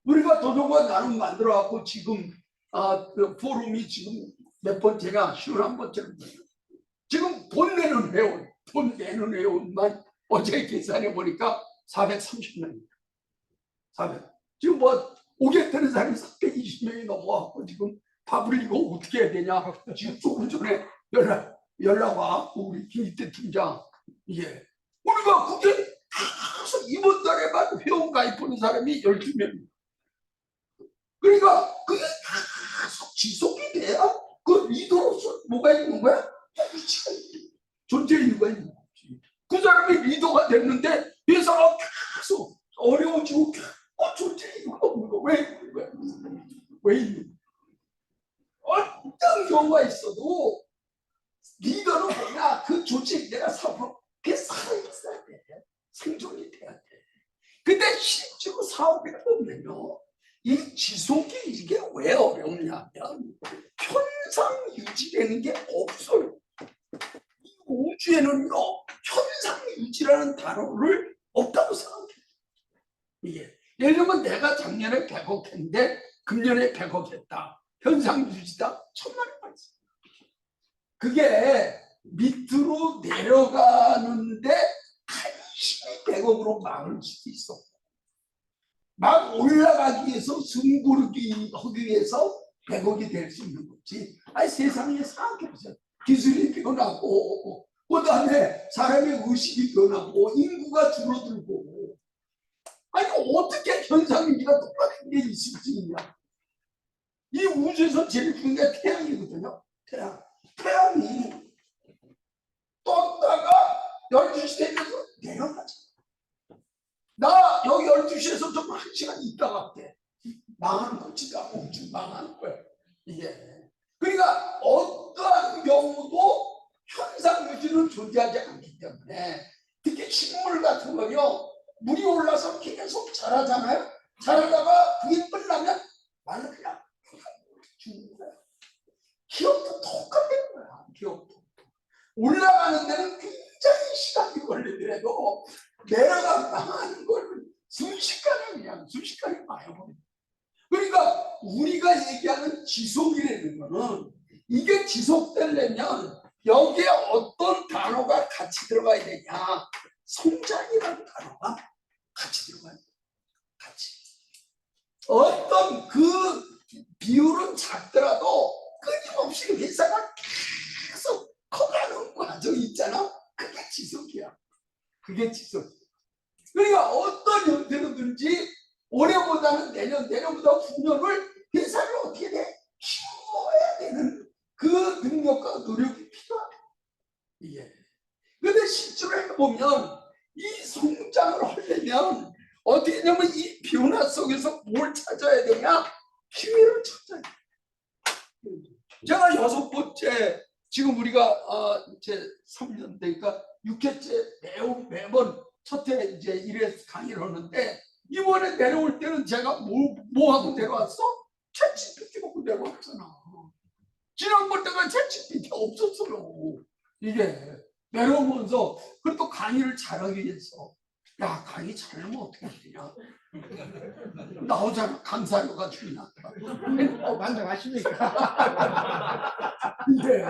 우리가 도서관 나눔 만들어갖고 지금 그 포럼이 지금 몇 번째가 11번째로 지금 돈 내는 회원만 어제 계산해 보니까 430명입니다. 400. 지금 뭐 오겠다는 사람이 420명이 넘어왔고, 지금 밥을 이거 어떻게 해야 되냐. 지금 조금 전에 연락 와. 우리 김희태 팀장. 이게 우리가 그게 계속 이번 달에만 회원 가입하는 사람이 12명입니다. 그러니까 그게 계속 지속이 돼야 그 리더로서 뭐가 있는 거야? 위치가 있는, 존재 이유가 있는 거지. 그 사람이 리더가 됐는데 회사가 계속 어려워지고 존재 이유가 없는 거. 왜 있는 거야? 왜 있는 거야? 어떤 경우가 있어도 리더는 뭐냐? 그 조직 내가 사업 그게 살아있어야 돼. 생존이 돼야 돼. 근데 실제로 사업이라고 보면요, 이 지속이 이게 왜 어렵냐면 현상 유지되는 게 없어요. 이 우주에는요, 현상 유지라는 단어를 없다고 생각해요. 이게 예를 들면 내가 작년에 100억 했는데 금년에 100억 했다. 현상 유지다. 1000만원 받았어요. 그게 밑으로 내려가는데 한심히 100억으로 막을 수도 있어. 막 올라가기 위해서 승부르기 하기 위해서 100억이 될 수 있는 거지. 세상에 생각해보세요. 기술이 변하고, 그 다음에 사람의 의식이 변하고, 인구가 줄어들고, 어떻게 현상인지가 똑같은 게 있을 수 있냐. 이 우주에서 제일 중요한 게 태양이거든요. 태양이 떴다가 12시 되면서 내려가죠. 나 여기 12시에서 좀 1시간 있다 갈게. 망하는 거 진짜 엄청 망하는 거야. 이게. 그러니까 어떠한 경우도 현상 유지는 존재하지 않기 때문에 특히 식물 같은 거요. 물이 올라서 계속 자라잖아요. 자라다가 그게 끝나면 말로 그냥 죽는 거야. 기업도 똑같은 거야. 기업도. 올라가는 데는 굉장히 시간이 걸리더라도 내려가 망하는 걸 순식간에 그냥 순식간에 망해버려. 그러니까 우리가 얘기하는 지속이라는 거는 이게 지속되려면 여기에 어떤 단어가 같이 들어가야 되냐. 성장이라는 단어가 같이 들어가야 돼. 같이. 어떤 그 비율은 작더라도 끊임없이 회사가 계속 커가는 과정이 있잖아. 그게 지속이야. 그게 지속. 그러니까 어떤 형태로든지 올해보다는 내년, 내년보다 후년을 회사를 어떻게 돼? 키워야 되는 그 능력과 노력이 필요하다. 이게. 근데 실제로 해보면 이 성장을 하려면 어떻게 되면 이 변화 속에서 뭘 찾아야 되냐? 기회를 찾아야 돼. 제가 6번째, 지금 우리가 이제 3년 되니까 6회째 매번 첫 해 이제 1회 강의를 하는데 이번에 내려올 때는 제가 뭐 하고 내려왔어? 챗GPT 먹고 내려왔잖아. 지난번 때가 챗GPT 없었어요. 이게 내려오면서 그리고 또 강의를 잘하기 위해서 야 강의 잘하면 어떻게 되냐 나오잖아. 강사료가 주나 만족하십니까? 근데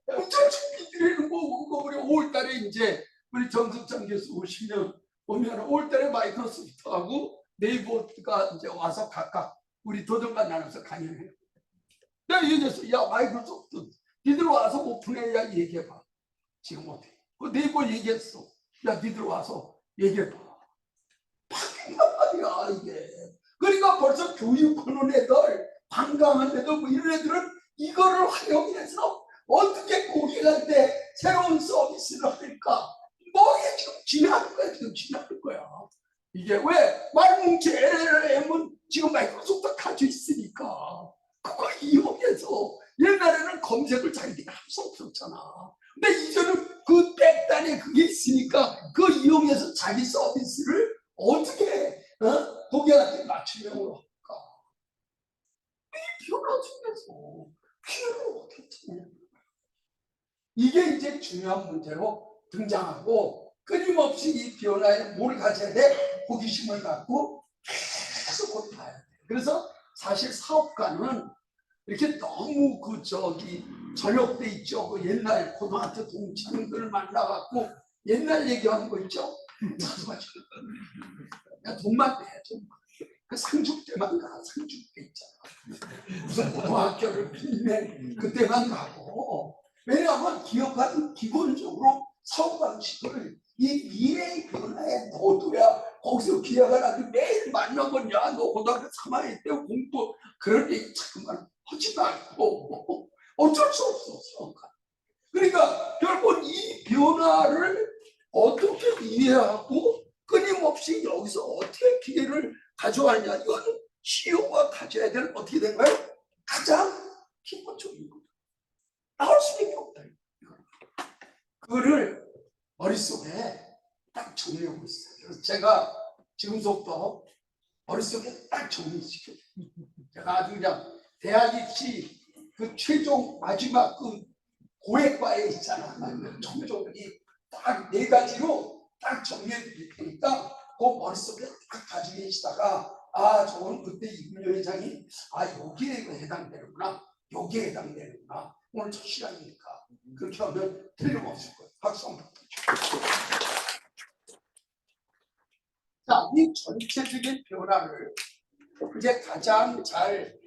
챗GPT라는 거 우리 5월달에 이제 우리 정석장 교수 오시면 5월달에 마이크로소프트하고 네이버가 이제 와서 각각 우리 도전관 나눠서 강의를 해요. 내가 얘기했어. 야 마이크로소프트 니들 와서 오픈해야 얘기해봐. 지금 어떻게 네이버 얘기했어. 야 니들 와서 얘기해봐. 바뀐단 말이야 이게. 그러니까 벌써 교육하는 애들 관광한 애들 뭐 이런 애들은 이거를 활용해서 어떻게 고객한테 새로운 서비스를 할까? 뭐 이게 지금 지나는 거야. 지금 지나는 거야. 이게 왜? 말뭉치 LLM은 지금 마이크로소프트가 가지고 있으니까 그걸 이용해서 옛날에는 검색을 자기들이 할 수 없었잖아. 근데 이제는 그 백단에 그게 있으니까 그거 이용해서 자기 서비스를 어떻게 고객한테 맞춤형으로 할까? 이 변화 속에서 피해를 어떻게 찾냐? 이게 이제 중요한 문제로 등장하고 끊임없이 이 변화에 뭘 가져야 돼? 호기심을 갖고 계속 그걸 봐야 돼. 그래서 사실 사업가는 이렇게 너무 저녁 때 있죠. 그 옛날 고등학교 동창들 만나갖고 옛날 얘기하는 거 있죠. 야 돈만 내, 돈만. 그 상중 때만 가, 상중 때 있잖아. 무슨 고등학교를 빌네 그때만 가고. 왜냐하면 기업가는 기본적으로 사업 방식을 이 미래의 변화에 넣어둬야 거기서 기업을 아주 매일 만나보냐. 너 고등학교 3학년 때 공부 그런 얘기 잠깐만 하지도 않고 어쩔 수 없어 사업가. 그러니까 결국 이 변화를 어떻게 이해하고 끊임없이 여기서 어떻게 기회를 가져가느냐. 이건 CEO가 가져야 될 어떻게 된 거예요? 가장 기본적인 거죠. 나올 수밖에 없다. 그거를 머릿속에 딱 정리하고 있어요. 그래서 제가 지금부터 머릿속에 딱 정리시켜요. 제가 아주 그냥 대학 입시 그 최종 마지막 그 고액과에 있잖아. 총종이 딱 4가지로 딱 정리해 드릴 테니까 그 머릿속에 딱 가지고 계시다가 아 저건 그때 이근효 회장이 아 여기에 해당되는구나. 여기에 해당되는구나. 오늘 첫 시간이니까 그렇게 하면 틀림없을 거예요. 박수 한번 부탁드립니다. 자, 이 전체적인 변화를 이제 가장 잘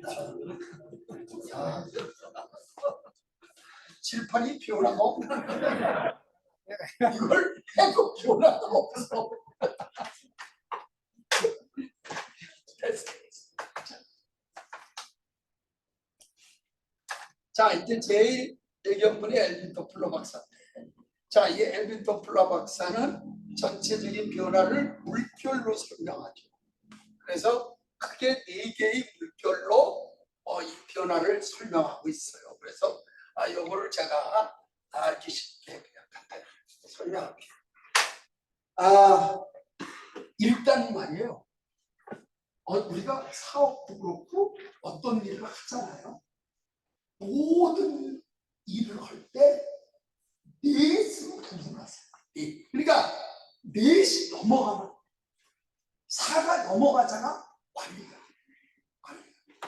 칠판이 변화가 없는 이걸 해도 변화가 없어. 자 이제 제일 대경분이 엘빈 도플러 박사인데 자 이 엘빈 도플러 박사는 전체적인 변화를 물결로 설명하죠. 그래서 크게 4개의 물결로 이 변화를 설명하고 있어요. 그래서 요거를 제가 알기 쉽게 그냥 간단히 설명할게요. 일단 말이에요. 우리가 사업도 그렇고 어떤 일을 하잖아요. 모든 일을 할 때 넷으로 구분하세요. 그러니까 넷이 넘어가면 4가 넘어가잖아. 관리가.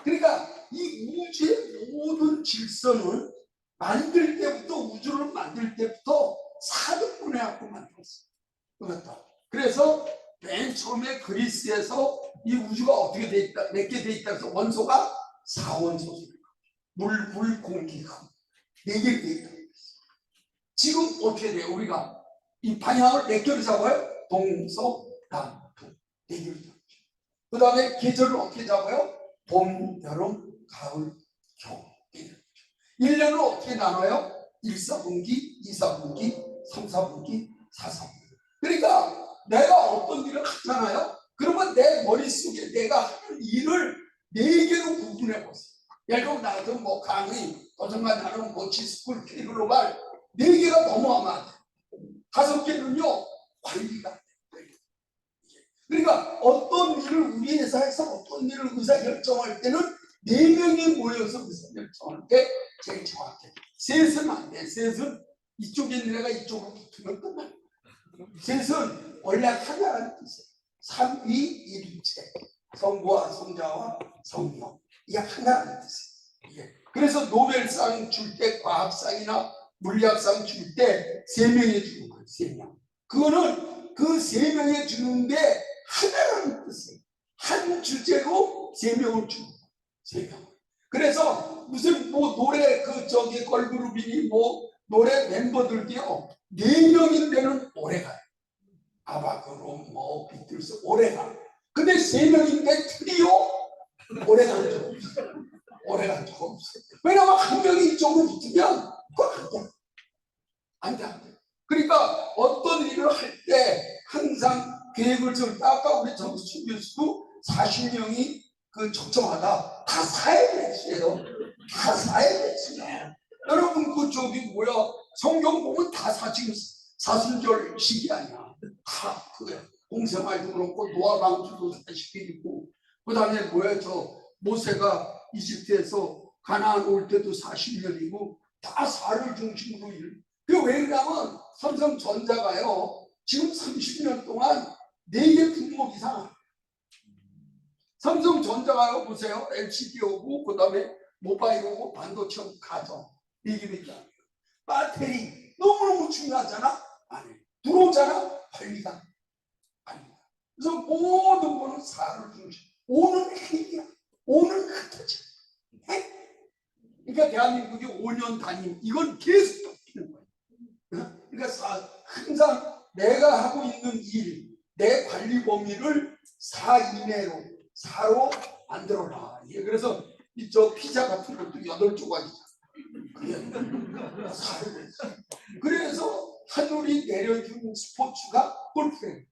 그러니까 이 우주의 모든 질서는 만들 때부터, 우주를 만들 때부터 4등분해 갖고 만들었어요. 그렇다. 그래서 맨 처음에 그리스에서 이 우주가 어떻게 돼 있다, 몇 개 돼 있다 해서 원소가 4원소, 물, 공기, 흙 4개 돼 있다. 지금 어떻게 돼요? 우리가 이 방향을 몇 개로 잡아요? 동서남북 4개로 잡죠. 그 다음에 계절을 어떻게 잡아요? 봄, 여름, 가을, 겨울. 1년을 어떻게 나눠요? 1사분기, 2사분기, 3사분기, 4사분기. 그러니까 내가 어떤 일을 하잖아요. 그러면 내 머릿속에 내가 하는 일을 4개로 구분해 보세요. 예를 들면 나도 뭐 강의, 도전관 나는 뭐 지스쿨, K글로벌 4개가 넘어가면 안 돼. 5개는요 관리가 안 돼. 그러니까 어떤 일을 우리 회사에서 어떤 일을 의사결정할 때는 4명이 모여서 의사결정할 때 제일 정확해. 셋은 안 돼. 셋은 이쪽에 있는 애가 이쪽으로 붙으면 끝나. 셋은 원래 하나라는 뜻이에요. 삼위일체, 성부와 성자와 성령. 이게 하나라는 뜻이에요. 그래서 노벨상 줄 때, 과학상이나 물리학상 줄 때 3명이 주는 거예요. 3명. 그거는 그 3명이 주는데 하나라는 뜻이에요. 한 주제로 3명을 주는 거예요. 3명. 그래서 무슨 뭐 노래 걸그룹이니 뭐 노래 멤버들도요 4명인데는 오래가요. 아바그룹 뭐 비틀스 오래가. 근데 3명인데 트리오 오래간 적 없어요. 오래간 적 없어요. 왜냐면 한 명이 이쪽으로 붙으면 그거 안 돼. 그러니까 어떤 일을 할 때 항상 계획을 좀 아까 우리 정수춘 교수도 40명이 적정하다. 다 사회 배치예요. 다 사회 배치야. 여러분 뭐야 성경 보면 다 지금 사순절 시기 아니야. 다 공생활도 그렇고 노아 방주도 40일이고 그 다음에 뭐야 모세가 이집트에서 가나안 올 때도 40년이고 다 사를 중심으로 그 왜 그러냐면 삼성전자가요 지금 30년 동안 4개 품목 이상 삼성전자가요 보세요. LCD 오고 그 다음에 모바일 오고 반도체 오고 가전 4개입니다. 배터리 너무너무 중요하잖아. 아니 들어오잖아. 관리가 아닙니다. 그래서 모든 거는 사를 중심. 오는 핵이야. 오는 흩어져. 핵. 그러니까 대한민국이 5년 단임 이건 계속 바뀌는 거예요. 그러니까 항상 내가 하고 있는 일, 내 관리 범위를 4 이내로 4로 만들어라. 그래서 저 피자 같은 것도 8조각이잖아. 그래서 하늘이 내려주는 스포츠가 골프예요.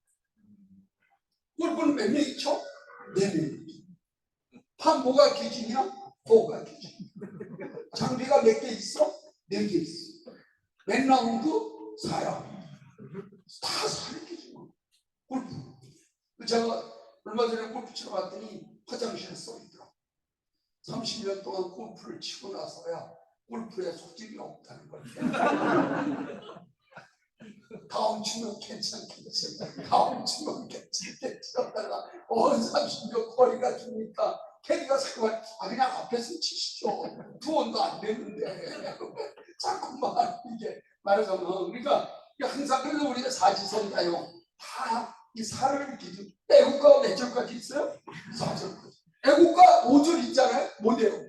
골프는 몇 명이 쳐? 4명이. 뭐가 기준이야? 5가 기준. 장비가 몇 개 있어? 4개 있어. 몇 라운드? 4라운드. 다 4를 기준. 골프. 제가 얼마 전에 골프 치러 갔더니 화장실에 써있더라. 30년 동안 골프를 치고 나서야 골프에 소질이 없다는 걸. 다음 주면 괜찮겠지. 다음 주면 괜찮겠지. 하다가 30년 거리가 주니까 캐디가 잠깐만 그냥 앞에서 치시죠. 투혼도 안 되는데 자꾸만 이게 말하자면 그러니까 항상 그래서 우리가 사지선다요. 다 이 사를 기준 애국가가 몇 절까지 있어요? 4절까지. 애국가 5절 있잖아요. 못 외워.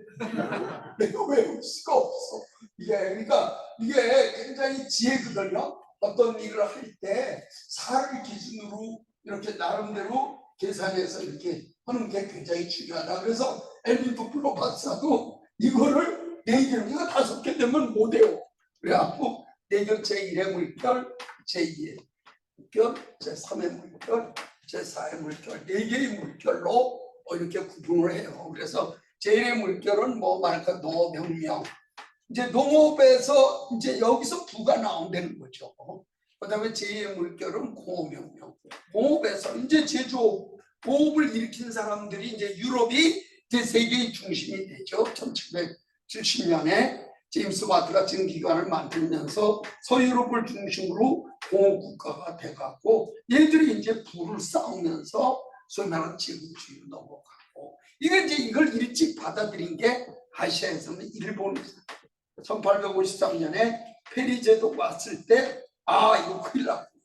내가 외울 수가 없어. 그러니까 이게 굉장히 지혜거든요. 어떤 일을 할 때 사를 기준으로 이렇게 나름대로 계산해서 이렇게 하는 게 굉장히 중요하다. 그래서 엘빈 토플러 박사도 이거를 4개, 이거 5개 되면 못 외워. 그래갖고 내견 제1의 물결, 제2의 물결, 제3의 물결, 제4의 물결, 4개의 물결로 이렇게 구분을 해요. 그래서 제1의 물결은 뭐 말할까 농업혁명. 이제 농업에서 이제 여기서 부가 나온다는 거죠. 그다음에 제2의 물결은 공업혁명. 공업에서 이제 제조업, 공업을 일으킨 사람들이 이제 유럽이 이제 세계의 중심이 되죠. 1770년에 제임스 와트가 증기관을 만들면서 서유럽을 중심으로 공업 국가가 돼갖고 얘들이 이제 부를 쌓으면서 소위 말하는 제국주의로 넘어가고 이게 이제 이걸 일찍 받아들인 게 아시아에서는 일본이죠. 1853년에 페리 제도가 왔을 때 이거 큰일 났고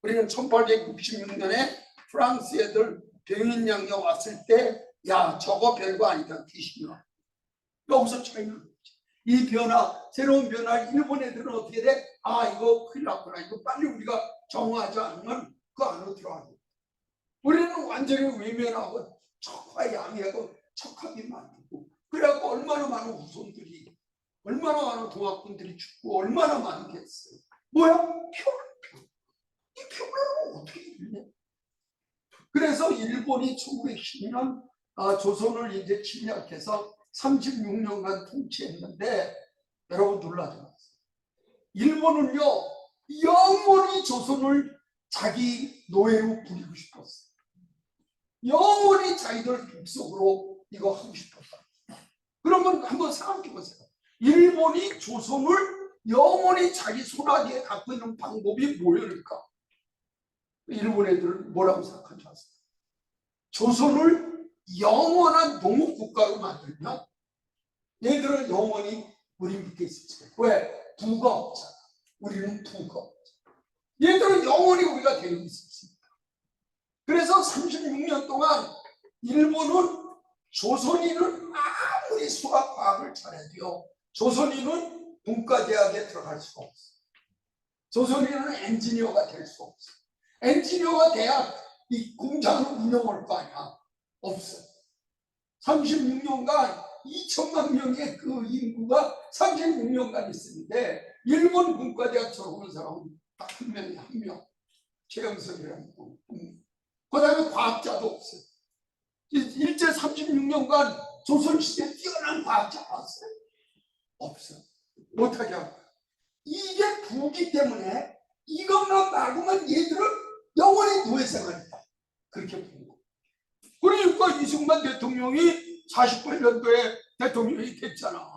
우리는 1866년에 프랑스 애들 병인양녀 왔을 때 저거 별거 아니다 귀신이야. 여기서 차이는 이 변화, 새로운 변화, 일본 애들은 어떻게 돼? 이거 큰일 났구나. 이거 빨리 우리가 정화하지 않으면 그 안으로 들어가고. 우리는 완전히 외면하고 척화양해하고 척하게 만들고. 그래갖고 얼마나 많은 후손들이, 얼마나 많은 동학군들이 죽고, 얼마나 많은 게 있어요. 뭐야? 표는. 이 표는 어떻게 읽냐? 그래서 일본이 1912년 조선을 이제 침략해서 36년간 통치했는데 여러분 놀라지 마세요. 일본은요 영원히 조선을 자기 노예로 부리고 싶었어요. 영원히 자기들 북속으로 이거 하고 싶었다. 그러면 한번 생각해 보세요. 일본이 조선을 영원히 자기 손아귀에 갖고 있는 방법이 뭐였을까? 일본 애들은 뭐라고 생각한 줄 아세요? 조선을 영원한 농업국가로 만들면 얘들은 영원히 우리 밑에 있을 거예요. 왜? 부가 없잖아. 우리는 부가 없잖아. 얘들은 영원히 우리가 데리고 있습니다. 그래서 36년 동안 일본은 조선인은 아무리 수학 과학을 잘해도요 조선인은 문과대학에 들어갈 수가 없어요. 조선인은 엔지니어가 될 수 없어요. 엔지니어가 돼야 이 공장을 운영할 거 아니야. 없어요. 36년간 2천만 명의 그 인구가 36년간 있었는데 일본 문과대학 졸업한 사람은 딱 한 명이 한 명. 최영석이라는 분. 그 다음에 과학자도 없어요. 일제 36년간 조선시대에 뛰어난 과학자 봤어요? 없어요. 못하게 하고. 이게 부기 때문에 이것만 막으면 얘들은 영원히 노예 생활이다. 그렇게 본 거. 그러니까 이승만 대통령이 48년도에 대통령이 됐잖아.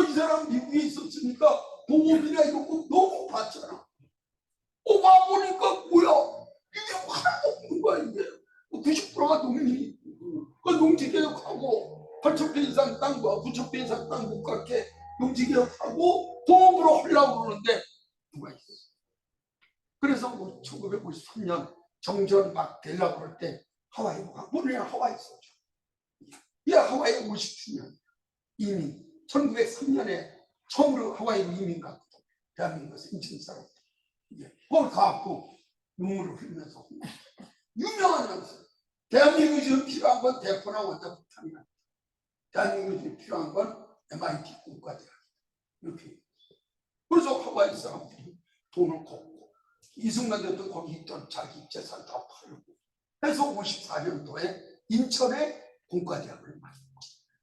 이 사람 미국에 있었으니까 공업이나 이런 거 너무 봤잖아. 와보니까 뭐야? 이게 하나도 없는 거야, 이게. 90%가 농민이. 농지개혁하고 8,000평 이상 땅과 9,000평 이상 땅 못 갖게 농지개혁하고 공업으로 하려고 그러는데 누가 있어? 그래서 1953년 정전 막 되려고 그럴 때 하와이가 우리는 하와이 있었죠. 이 하와이 50주년 이민 1903년에 처음으로 하와이로 이민 갔거든. 대한민국에서 인천 사람. 거기 가고 눈물을 흘리면서 유명한 연설. 대한민국이 지금 필요한 건 대포나 원자폭탄이야. 대한민국이 지금 필요한 건 MIT 국가대학. 이렇게. 그래서 하와이 사람들이 돈을 걷고 이승만 대통령 거기 있던 자기 재산 다 팔고 해서 54년도에 인천에 공과대학을 만든 거.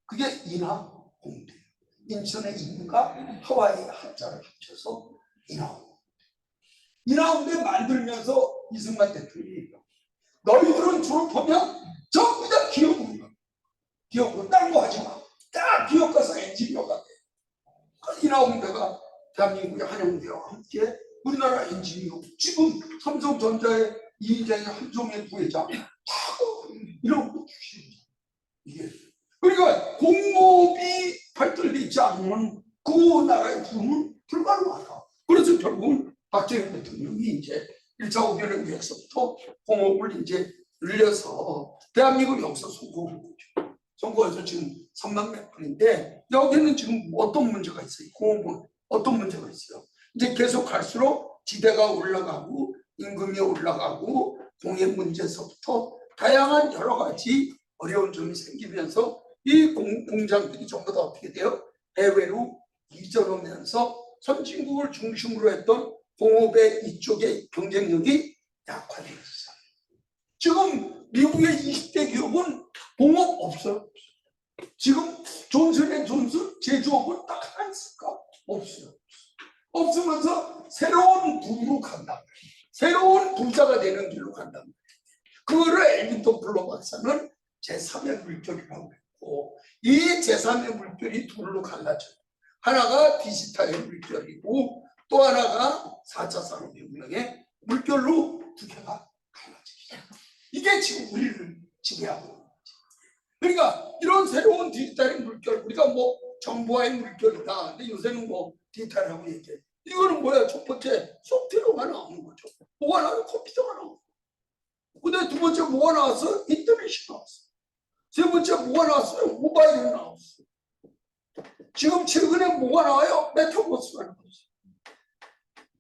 그게 인하공대예요. 인천의 인과 하와이 한자를 합쳐서 인하공대. 인하공대 만들면서 이승만 대통령이 너희들은 졸업하면 전부 다 기업으로 가. 기업으로 딴 거 하지 마. 딱 기업 가서 엔지니어가 돼. 인하공대가 대한민국의 한영대와 함께 우리나라 엔지니어 지금 삼성전자의 이인장의 한종의 부회장 다 이런 거 주시는 이게 그러니까 공업이 발달되지 않으면 그 나라의 부는 불가능하다. 그래서 결국은 박정희 대통령이 이제 1차 5개월 위해서부터 공업을 이제 늘려서 대한민국 여기서 성공한 거죠. 성공해서 지금 3만 몇 분인데 여기는 지금 어떤 문제가 있어요? 공업은 어떤 문제가 있어요? 이제 계속 갈수록 지대가 올라가고 임금이 올라가고 공업 문제에서부터 다양한 여러 가지 어려운 점이 생기면서 이 공장들이 전부 다 어떻게 돼요? 해외로 이전하면서 선진국을 중심으로 했던 공업의 이쪽의 경쟁력이 약화되어 있어요. 지금 미국의 20대 기업은 공업 없어요. 지금 존슨앤존슨 제조업은 딱 하나 있을까? 없어요. 없으면서 새로운 부로 간다. 새로운 부자가 되는 길로 간다. 그거를 엘빈턴 블러 박사는 제3의 물결이라고 했고, 이 제3의 물결이 둘로 갈라져요. 하나가 디지털의 물결이고 또 하나가 4차 산업혁명의 물결로 두 개가 갈라지죠. 이게 지금 우리를 지배하고 있는 거죠. 그러니까 이런 새로운 디지털의 물결, 우리가 뭐 정보화의 물결이다. 근데 요새는 뭐 디지털이라고 얘기해. 이거는 뭐야? 첫 번째 소프트웨어가 나오는 거죠. 뭐가 나와요? 컴퓨터가 나오고. 근데 두 번째 뭐가 나왔어? 인터넷이 나왔어. 세 번째 뭐가 나왔어요? 모바일이 나왔어. 지금 최근에 뭐가 나와요? 메타버스가 나왔어.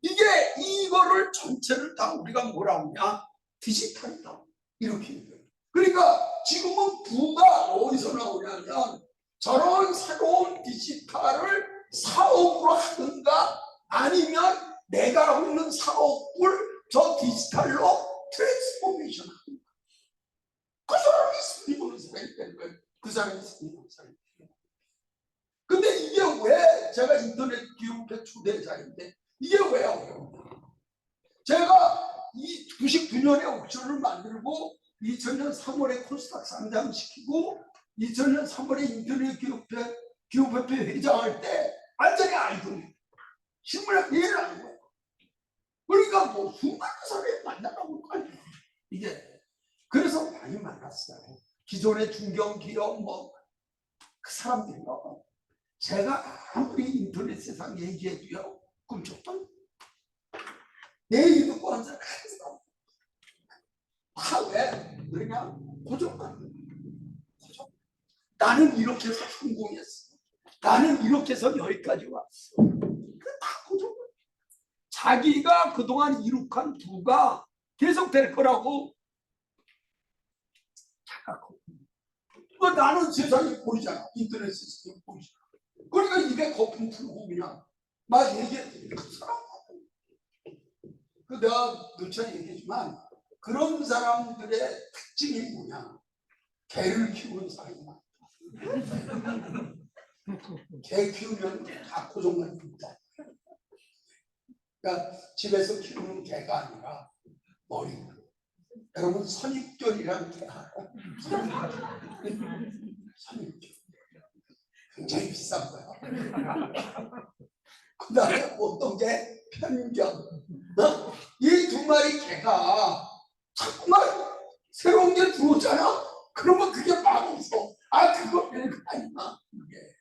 이거를 전체를 다 우리가 뭐라고 하냐? 디지털이다. 이렇게 얘기해요. 그러니까 지금은 부가 어디서 나오냐면 저런 새로운 디지털을 사업으로 하든가 아니면 내가 하고 있는 사업을 저 디지털로 트랜스포메이션 하든가. 그 사람이 승리하는 사람이 되는 거예요. 그 사람이 승리하는 사람이 되는 거예요. 근데 이게 왜 제가 인터넷 기업의 초대자인데 이게 왜 어려워요? 제가 이 99년에 옥션을 만들고 2000년 3월에 코스닥 상장시키고 2000년 3월에 인터넷 기업협회 회장할 때 완전히 아이돌이에요. 신문에 매일 하는 거예요. 그러니까 뭐 수많은 사람이 만나라고 할 거 아니에요. 이게 그래서 많이 만났어요. 기존의 중견기업 뭐 그 사람들이요. 제가 아무리 인터넷 세상 얘기해도요. 꿈쩍도 내 얘기 듣고 한 사람 다 왜? 그러냐? 고정만. 고정. 나는 이렇게 해서 성공했어. 나는 이렇게 해서 여기까지 왔어. 다 고정만. 자기가 그동안 이룩한 부가 계속 될 거라고 착각하고. 나는 세상에 보이잖아. 인터넷에서 보이잖아. 그러니까 입에 거품 풀고 그냥 막 얘기해. 그 사람하고. 내가 누차 얘기했지만 그런 사람들의 특징이 뭐냐? 개를 키우는 사람이 많다. 개 키우면 다 고정만 입니다. 그러니까 집에서 키우는 개가 아니라 머리. 여러분 선입견이라는 개 알아요? 선입견. 굉장히 비싼 거야. 그 다음에 어떤 게 편견. 이 두 마리 개가 자꾸만 새로운 게 들어오잖아? 그러면 그게 막 웃어. 아, 그거 별거 아니야. 이게.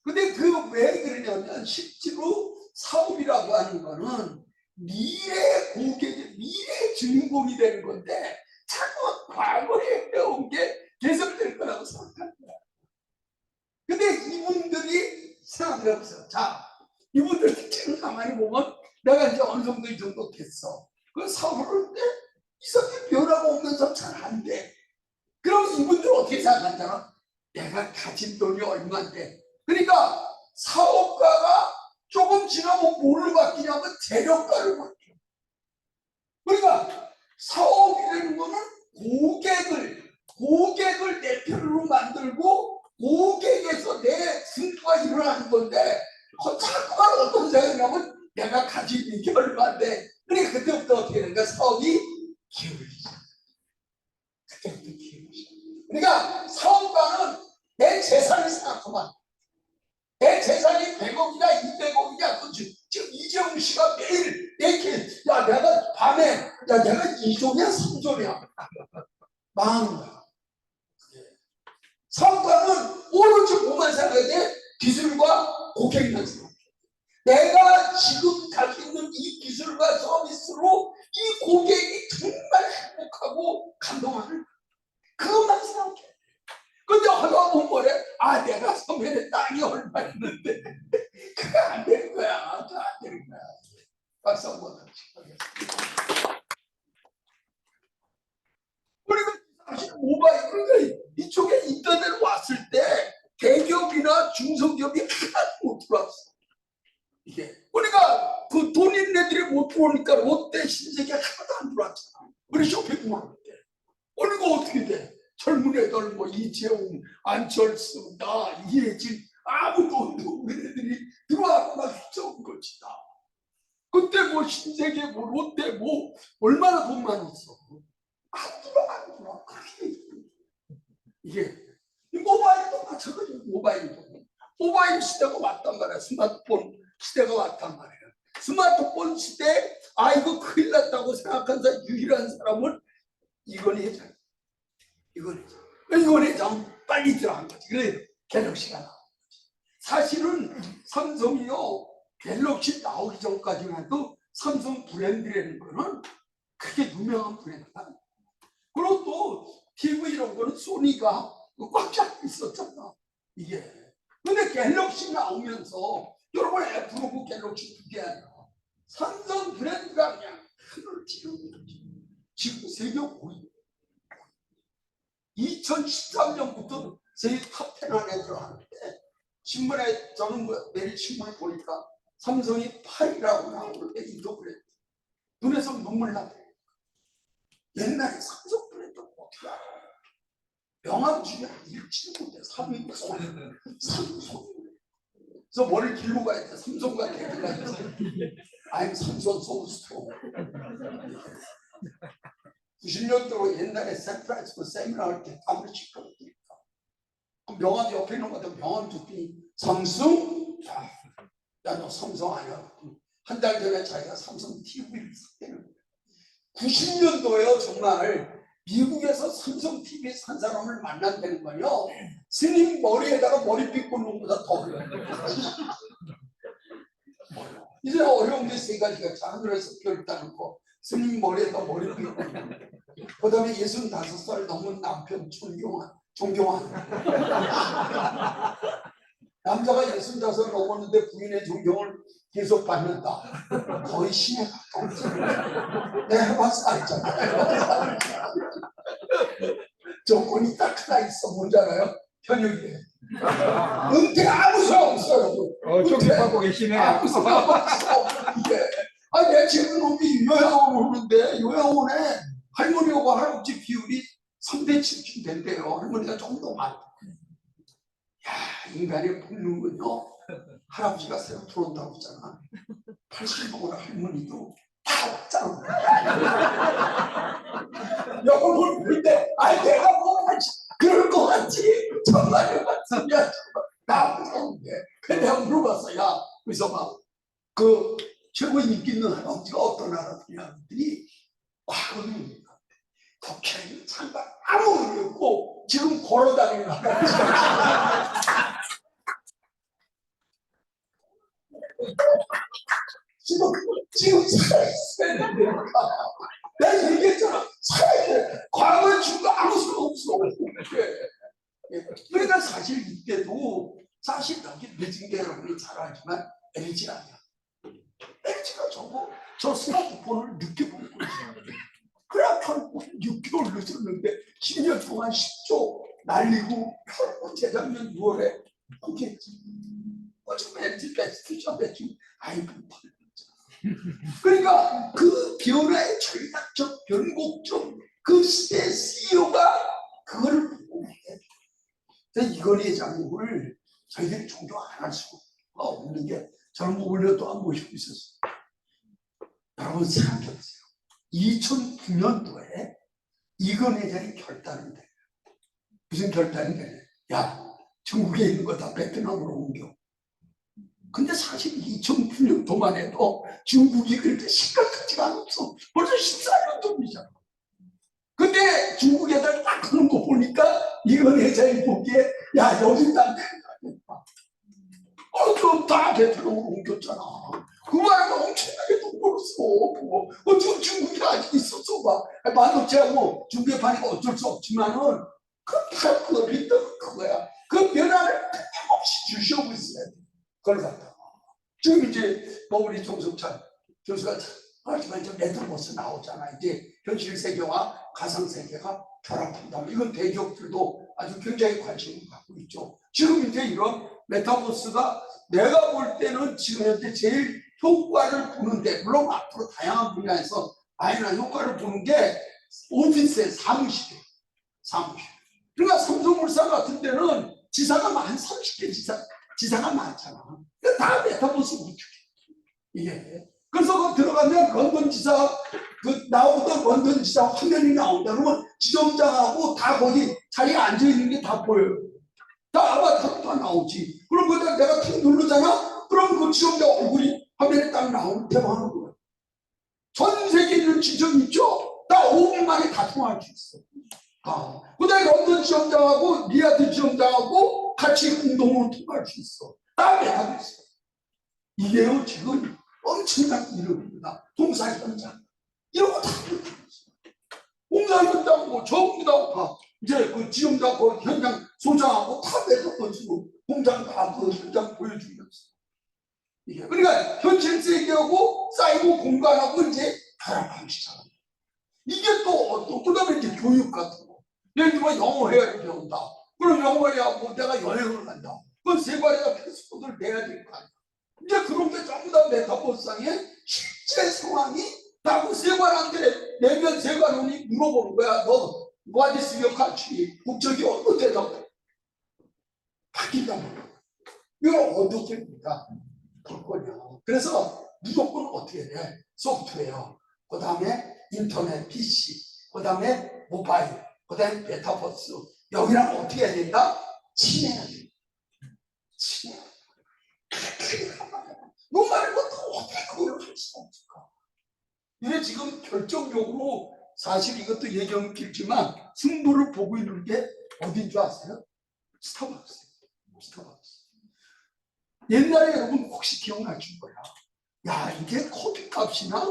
근데 그 왜 그러냐면 실제로 사업이라고 하는 거는 미래 고객의 미래 주인공이 되는 건데 자꾸 과거에 해온 게 계속될 거라고 생각하는 거야. 근데 이분들이 생각해 보세요. 자, 이분들 특징을 가만히 보면 내가 이제 어느 정도 이 정도 됐어. 그 사업을 하는데 이상하게 변화가 없는 사람 잘 안 돼. 그럼 이분들 어떻게 생각하잖아? 내가 가진 돈이 얼마인데. 그러니까 사업가가 조금 지나면 뭐를 바뀌냐면 재력가를 바뀌어. 그러니까 사업이라는 거는 고객을 내 편으로 만들고 고객에서 내 승부가 일어나는 건데 자꾸만 어떤 생각이냐면 내가 가진 이게 얼마인데. 그러니까 그때부터 어떻게 되는가? 사업이 기울이죠. 그때부터 기울이죠. 그러니까 사업가는 내 재산을 생각하면 내 재산이 100억이냐 200억이냐 지금 이재용 씨가 매일 이렇게 야 내가 밤에 야 내가 2조냐 3조냐 망하는 거야. 사업가는 오로지 뭐만 생각해야 돼? 기술과 고객만 생각해. 내가 지금 가지고 있는 이 기술과 서비스로 이 고객이 정말 행복하고 감동하는 그것만 생각해. 근데 하다 보면 뭐래? 아 내가 서면에 땅이 얼마 있는데 그거 안 되는 거야. 그거 안 되는 거야. 박수 한번 하시겠습니다. 그리고 사실 모바일 그러니까 이쪽에 인터넷 왔을 때 대기업이나 중소기업이 하나도 못 들어왔어. 이게 그러니까 그 돈이 들어오니까 롯데 신세계 하나도 안 들어왔잖아. 우리 쇼핑몰 때. 이거 어떻게 돼? 젊은 애들 뭐 이재용, 안철수, 나, 이혜진 아무도 없는 우리들이 들어와서 막 휘저은 거지 다. 그때 뭐 신세계 뭐 롯데 뭐 얼마나 돈 많았어. 안 들어와. 그렇게 이게 모바일도 마찬가지고 모바일 시대가 왔단 말이야. 스마트폰 시대가 왔단 말이야. 스마트폰 시대 이거 큰일 났다고 생각한 유일한 사람은 이건희 회장. 이건희 회장 빨리 들어간 거지. 그래 갤럭시가 나온 거지. 사실은 삼성이요 갤럭시 나오기 전까지만 해도 삼성 브랜드라는 거는 크게 유명한 브랜드가 아니야. 그리고 또 TV 이런 거는 소니가 꽉 잡고 있었잖아. 이게. 근데 갤럭시 나오면서 여러분 애플하고 갤럭시 두 개 아니야. 삼성 브랜드가 그냥 하늘을 찌르는 거지. 지금 세계 5위. 2013년부터 세계 탑10 안에 들어가는데 신문에 저는 매일 신문을 보니까 삼성이 8위라고 나오는데 이거 브랜드. 눈에서 눈물 나요. 옛날에 삼성 브랜드 어떻게 알아? 명함 중에 읽지도 못해. 삼성. 그래서 머리를 길고 가야 돼. 삼성과 대표가 있어. I'm 삼성 소스토. 90년도 옛날에 샌프란시스코 세미나 할 때 아무리 시끄럽니까? 그 명함 옆에 있는 것도 명함 줬더니 삼성? 야, 너 삼성 아니야? 한 달 전에 자기가 삼성 TV를 샀대는 거야. 90년도에요 정말 미국에서 삼성 TV 산 사람을 만난다는 거요. 스님 머리에다가 머리빗 꽂는 것보다 더 그래요. 이제 어려운 게 세 가지가 하늘에서 별 따는 거, 스님 머리에다 머리빗 꽂는 거. 그 다음에 65살 넘은 남편 존경한. 남자가 65 넘었는데 부인의 존경을 계속 받는다. 거의 신에 가까웠어. 내가 해봐서 알잖아. 조건이 딱 하나 있어. 뭔지 알아요? 현역이래. 은퇴 아무 소용 없어요. 존경하고 계시네. 아무 소용 없어. 내 친구놈이 요양원 오는데 요양원에 할머니하고 할아버지 비율이 3대7쯤 된대요. 할머니가 좀 더 많다. 야, 인간의 본능은요. 할아버지가 새로 들어온다고 했잖아. 80먹은 할머니도 다 왔잖아. 여러분 볼 때, 내가 뭐 그럴 것 같지? 정말 같으냐? 나 무서운데. 그래 내가 물어봤어. 야, 그래서 막 그 최고 인기 있는 할아버지가 어떤 할아버지냐 했더니 과거는 국회의원 장관 아무 의미 없고 지금 걸어다니는 할아버지가 지금 살아있어야 된다니까. 내가 얘기했잖아. 살아야 돼. 과거에 죽은 거 아무 소용 없어. 그러니까 사실 이때도 사실 여기 늦은 게 여러분이 잘 알지만 LG 아니야. LG가 저 스마트폰을 늦게 본 거지. 그래 결국 6개월 늦었는데 10년 동안 10조 날리고 결국 재작년 6월에 포기했지. 지금 LG 베스트죠. 지금 아이폰 그러니까 그 변화의 전략적 변곡점 그 시대의 CEO가 그거를 보고 있대. 이건희 회장님을 저희들이 존경 안 할 수가 없는 게 저는 올려도 안 모시고 있었어요. 여러분 생각해보세요. 2009년도에 이건희 회장이 결단을 돼. 무슨 결단이 되냐? 야, 중국에 있는 거 다 베트남으로 옮겨. 근데 사실 2009년도만 해도 중국이 그렇게 심각하지가 않았어. 벌써 14년 전이잖아. 근데 중국 애들 딱 하는 거 보니까 이건 회장이 보기에 야 여기 딱 그럼 다 베트남으로 옮겼잖아. 그 말은 엄청나게 돈 벌었어. 지금 중국이 아직 있었어. 반도체하고 중계판이 어쩔 수 없지만은 그다 그거야. 그 변화를 끊임없이 주시하고 있어야 돼. 그걸 갖다. 지금 이제 우리 정석찬 교수가 하지만 이제 메타버스 나오잖아. 이제 현실 세계와 가상 세계가 결합한다. 이건 대기업들도 아주 굉장히 관심을 갖고 있죠. 지금 이제 이런 메타버스가 내가 볼 때는 지금 현재 제일 효과를 보는데, 물론 앞으로 다양한 분야에서 다양한 효과를 보는 게 오피스의 사무실이에요. 사무실. 그러니까 삼성물산 같은 데는 지사가 한 30개 지사가 많잖아. 다 메타버스 구축해. 이게. 그래서 그 들어가면 런던 지사, 나오던 런던 지사 화면이 나온다. 그러면 지점장하고 다 거기 자리에 앉아있는 게 다 보여요. 다 아바타로 다 나오지. 그럼 그다 내가 탁 누르잖아? 그럼 그 지점장 얼굴이 화면에 딱 나오면 대박하는 거야. 전 세계에 있는 지점 있죠? 다 5분 만에 다 통화할 수 있어. 그 다음에 런던 지점장하고 리아드 지점장하고 같이 공동으로 통화할 수 있어. 다 메타버스. 이게요, 지금 엄청난 이름입니다. 공사 현장. 이런 거 다 공사 현장, 뭐, 전부 다, 이제 그 지점장, 그 현장 소장하고 다 메타버스로 공장 다 그 현장 보여주면서. 이게. 그러니까 현실 세계하고 사이버 공간하고 이제 결합하기 시작합니다. 이게 또, 그 다음에 이제 교육 같은 거. 예를 들면 영어 회화를 배운다. 그럼 영어 회화 뭐 내가 여행을 간다. 그건 세관에다 패스포트를 내야 될 거 아니야. 이제 그런 게 전부 다 메타버스상의 실제 상황이 나고 세관한테 내면 세관원이 물어보는 거야. 너 What is your country? 국적이 어떤 대답해? 바뀐단 말이야. 이걸 어떻게 합니까? 볼 거냐. 그래서 무조건 어떻게 해? 소프트웨어, 그 다음에 인터넷, PC, 그 다음에 모바일, 그 다음에 메타버스. 여기랑 어떻게 해야 된다? 친해야 돼. 친해야 돼. 너 말고 또 어떻게 그걸 할 수 없을까? 이게 지금 결정적으로 사실 이것도 얘기하면 길지만 승부를 보고 있는 게 어딘 줄 아세요? 스타벅스. 스타벅스. 옛날에 여러분 혹시 기억나실 거야. 야, 이게 커피 값이나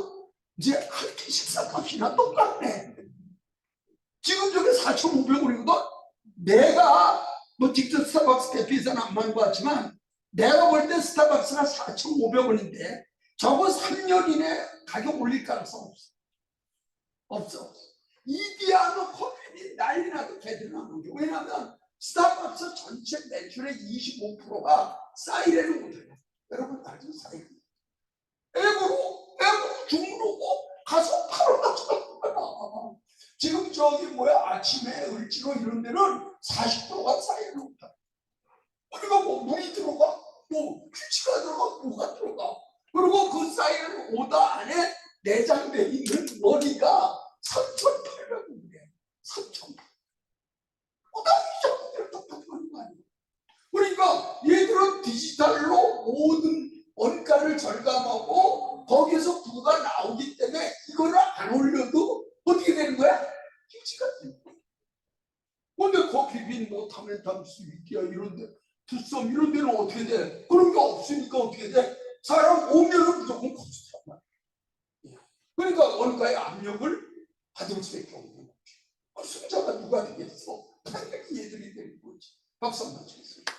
이제 한 끼 식사 값이나 똑같네. 지금 저게 4,500원이거든? 내가 뭐 직접 스타벅스 대표이사는 안 만나봤지만 내가 볼 때 스타벅스가 4,500원인데 저거 3년 이내 가격 올릴 가능성 없어. 없어. 이디야노 커피 난리 나도 개들나는 게. 왜냐하면 스타벅스 전체 매출의 25%가 사이렌을 못해요. 여러분 알죠? 사이렌. 앱으로 주문하고 가서 바로 나타나는 거야. 지금 저기 아침에 을지로 이런 데는 40%가 사이렌을 못해. 그리고 뭐 물이 들어가, 뭐 휴지가 들어가, 뭐가 들어가. 그리고 그 사이렌 오다 안에 내장돼 있는 머리가 3,800원이래. 3,800원. 나 똑같은 거 아니야. 그러니까 얘들은 디지털로 모든 원가를 절감하고 거기서 부가 나오기 때문에 이거를 안 올려도 어떻게 되는 거야? 휴지가 되는 거야. 근데 커피빈 뭐 타멘탐 스위티야 이런데 투썸 이런 데는 어떻게 돼? 그런 게 없으니까 어떻게 돼? 사람 오면은 무조건 커피스탄 말이야. 그러니까 원가의 압력을 받을 수밖에 없는 거지. 승자가 누가 되겠어? 당연히 얘들이 되는 거지. 박수 한번 주겠습니다.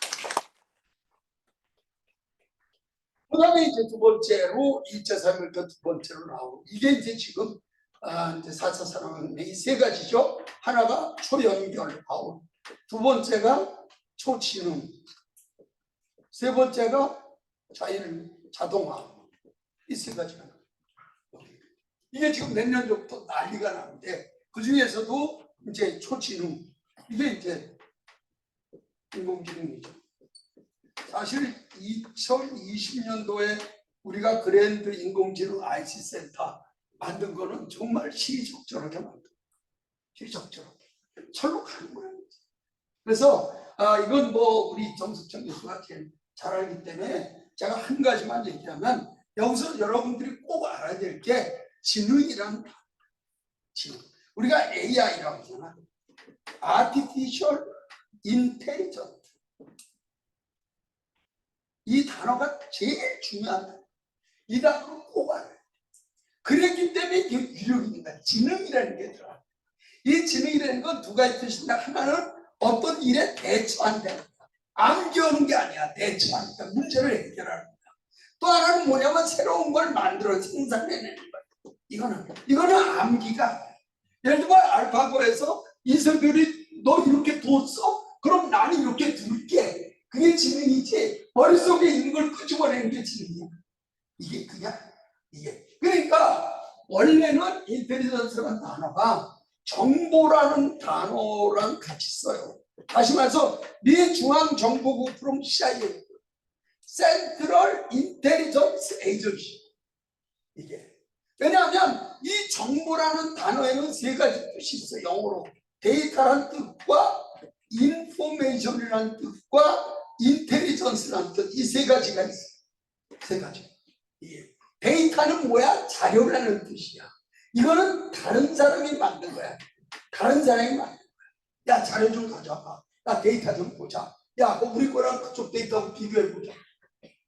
그 다음에 이제 두 번째로 일제 산업革命두 번째로 나오고 이게 이제 지금 이제 4차 산업革命이 세 가지죠. 하나가 초연결 아웃, 두 번째가 초지능, 세 번째가 자동화. 이 세 가지가 이게 지금 몇 년 전부터 난리가 나는데 그 중에서도 이제 초지능 이게 이제 인공지능이죠. 사실 2020년도에 우리가 그랜드 인공지능 IC 센터 만든 거는 정말 시적절하게 만든 거예요. 시적절하게. 철로 가는 거예요. 그래서 이건 뭐 우리 정석천 교수가 제일 잘 알기 때문에 제가 한 가지만 얘기하면 여기서 여러분들이 꼭 알아야 될 게 지능이란 지능. 우리가 AI라고 하잖아. Artificial Intelligence. 이 단어가 제일 중요하다. 이 단어를 꼭 알아요. 그랬기 때문에 이게 유력입니다. 지능이라는 게 들어가. 이 지능이라는 건 두 가지 뜻인데 하나는 어떤 일에 대처한다. 암기하는 게 아니야. 대처한다. 문제를 해결하는 거야. 또 하나는 뭐냐면 새로운 걸 만들어 생산해내는 거야. 이거는 암기가 아니야. 예를 들면 알파고에서 이세돌이 너 이렇게 뒀어? 그럼 나는 이렇게 둘게. 그게 지능이지 머릿속에 있는 걸 끄집어내는 게 지능이야. 이게 그냥 이게 그러니까 원래는 인텔리전스라는 단어가 정보라는 단어랑 같이 써요. 다시 말해서 미 중앙정보국 from CIA, Central Intelligence Agency. 이게 왜냐하면 이 정보라는 단어에는 세 가지 뜻이 있어요. 영어로 데이터라는 뜻과 인포메이션이라는 뜻과 인텔리전스라는 뜻, 이 세 가지가 있어요. 세 가지. 이게 데이터는 뭐야? 자료라는 뜻이야. 이거는 다른 사람이 만든 거야. 다른 사람이 만든 거야. 야, 자료 좀 가져와봐. 야, 데이터 좀 보자. 야, 우리 거랑 그쪽 데이터 비교해보자.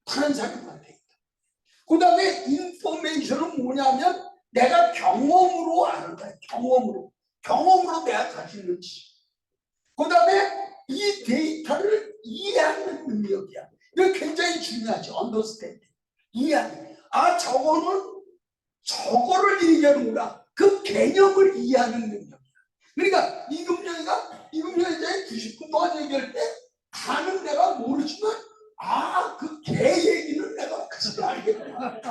다른 사람이 만든 데이터. 그 다음에 인포메이션은 뭐냐면 내가 경험으로 아는 거야. 경험으로 내가 가지는 지식. 그 다음에 이 데이터를 이해하는 능력이야. 이거 굉장히 중요하죠. 언더스탠딩. 이해하는. 아, 저거를 얘기하는구나. 그 개념을 이해하는 능력이야. 그러니까 이금영이가 90분 동안 얘기할 때 가는 내가 모르지만 아, 그 개 얘기는 내가 그렇게 알겠구나.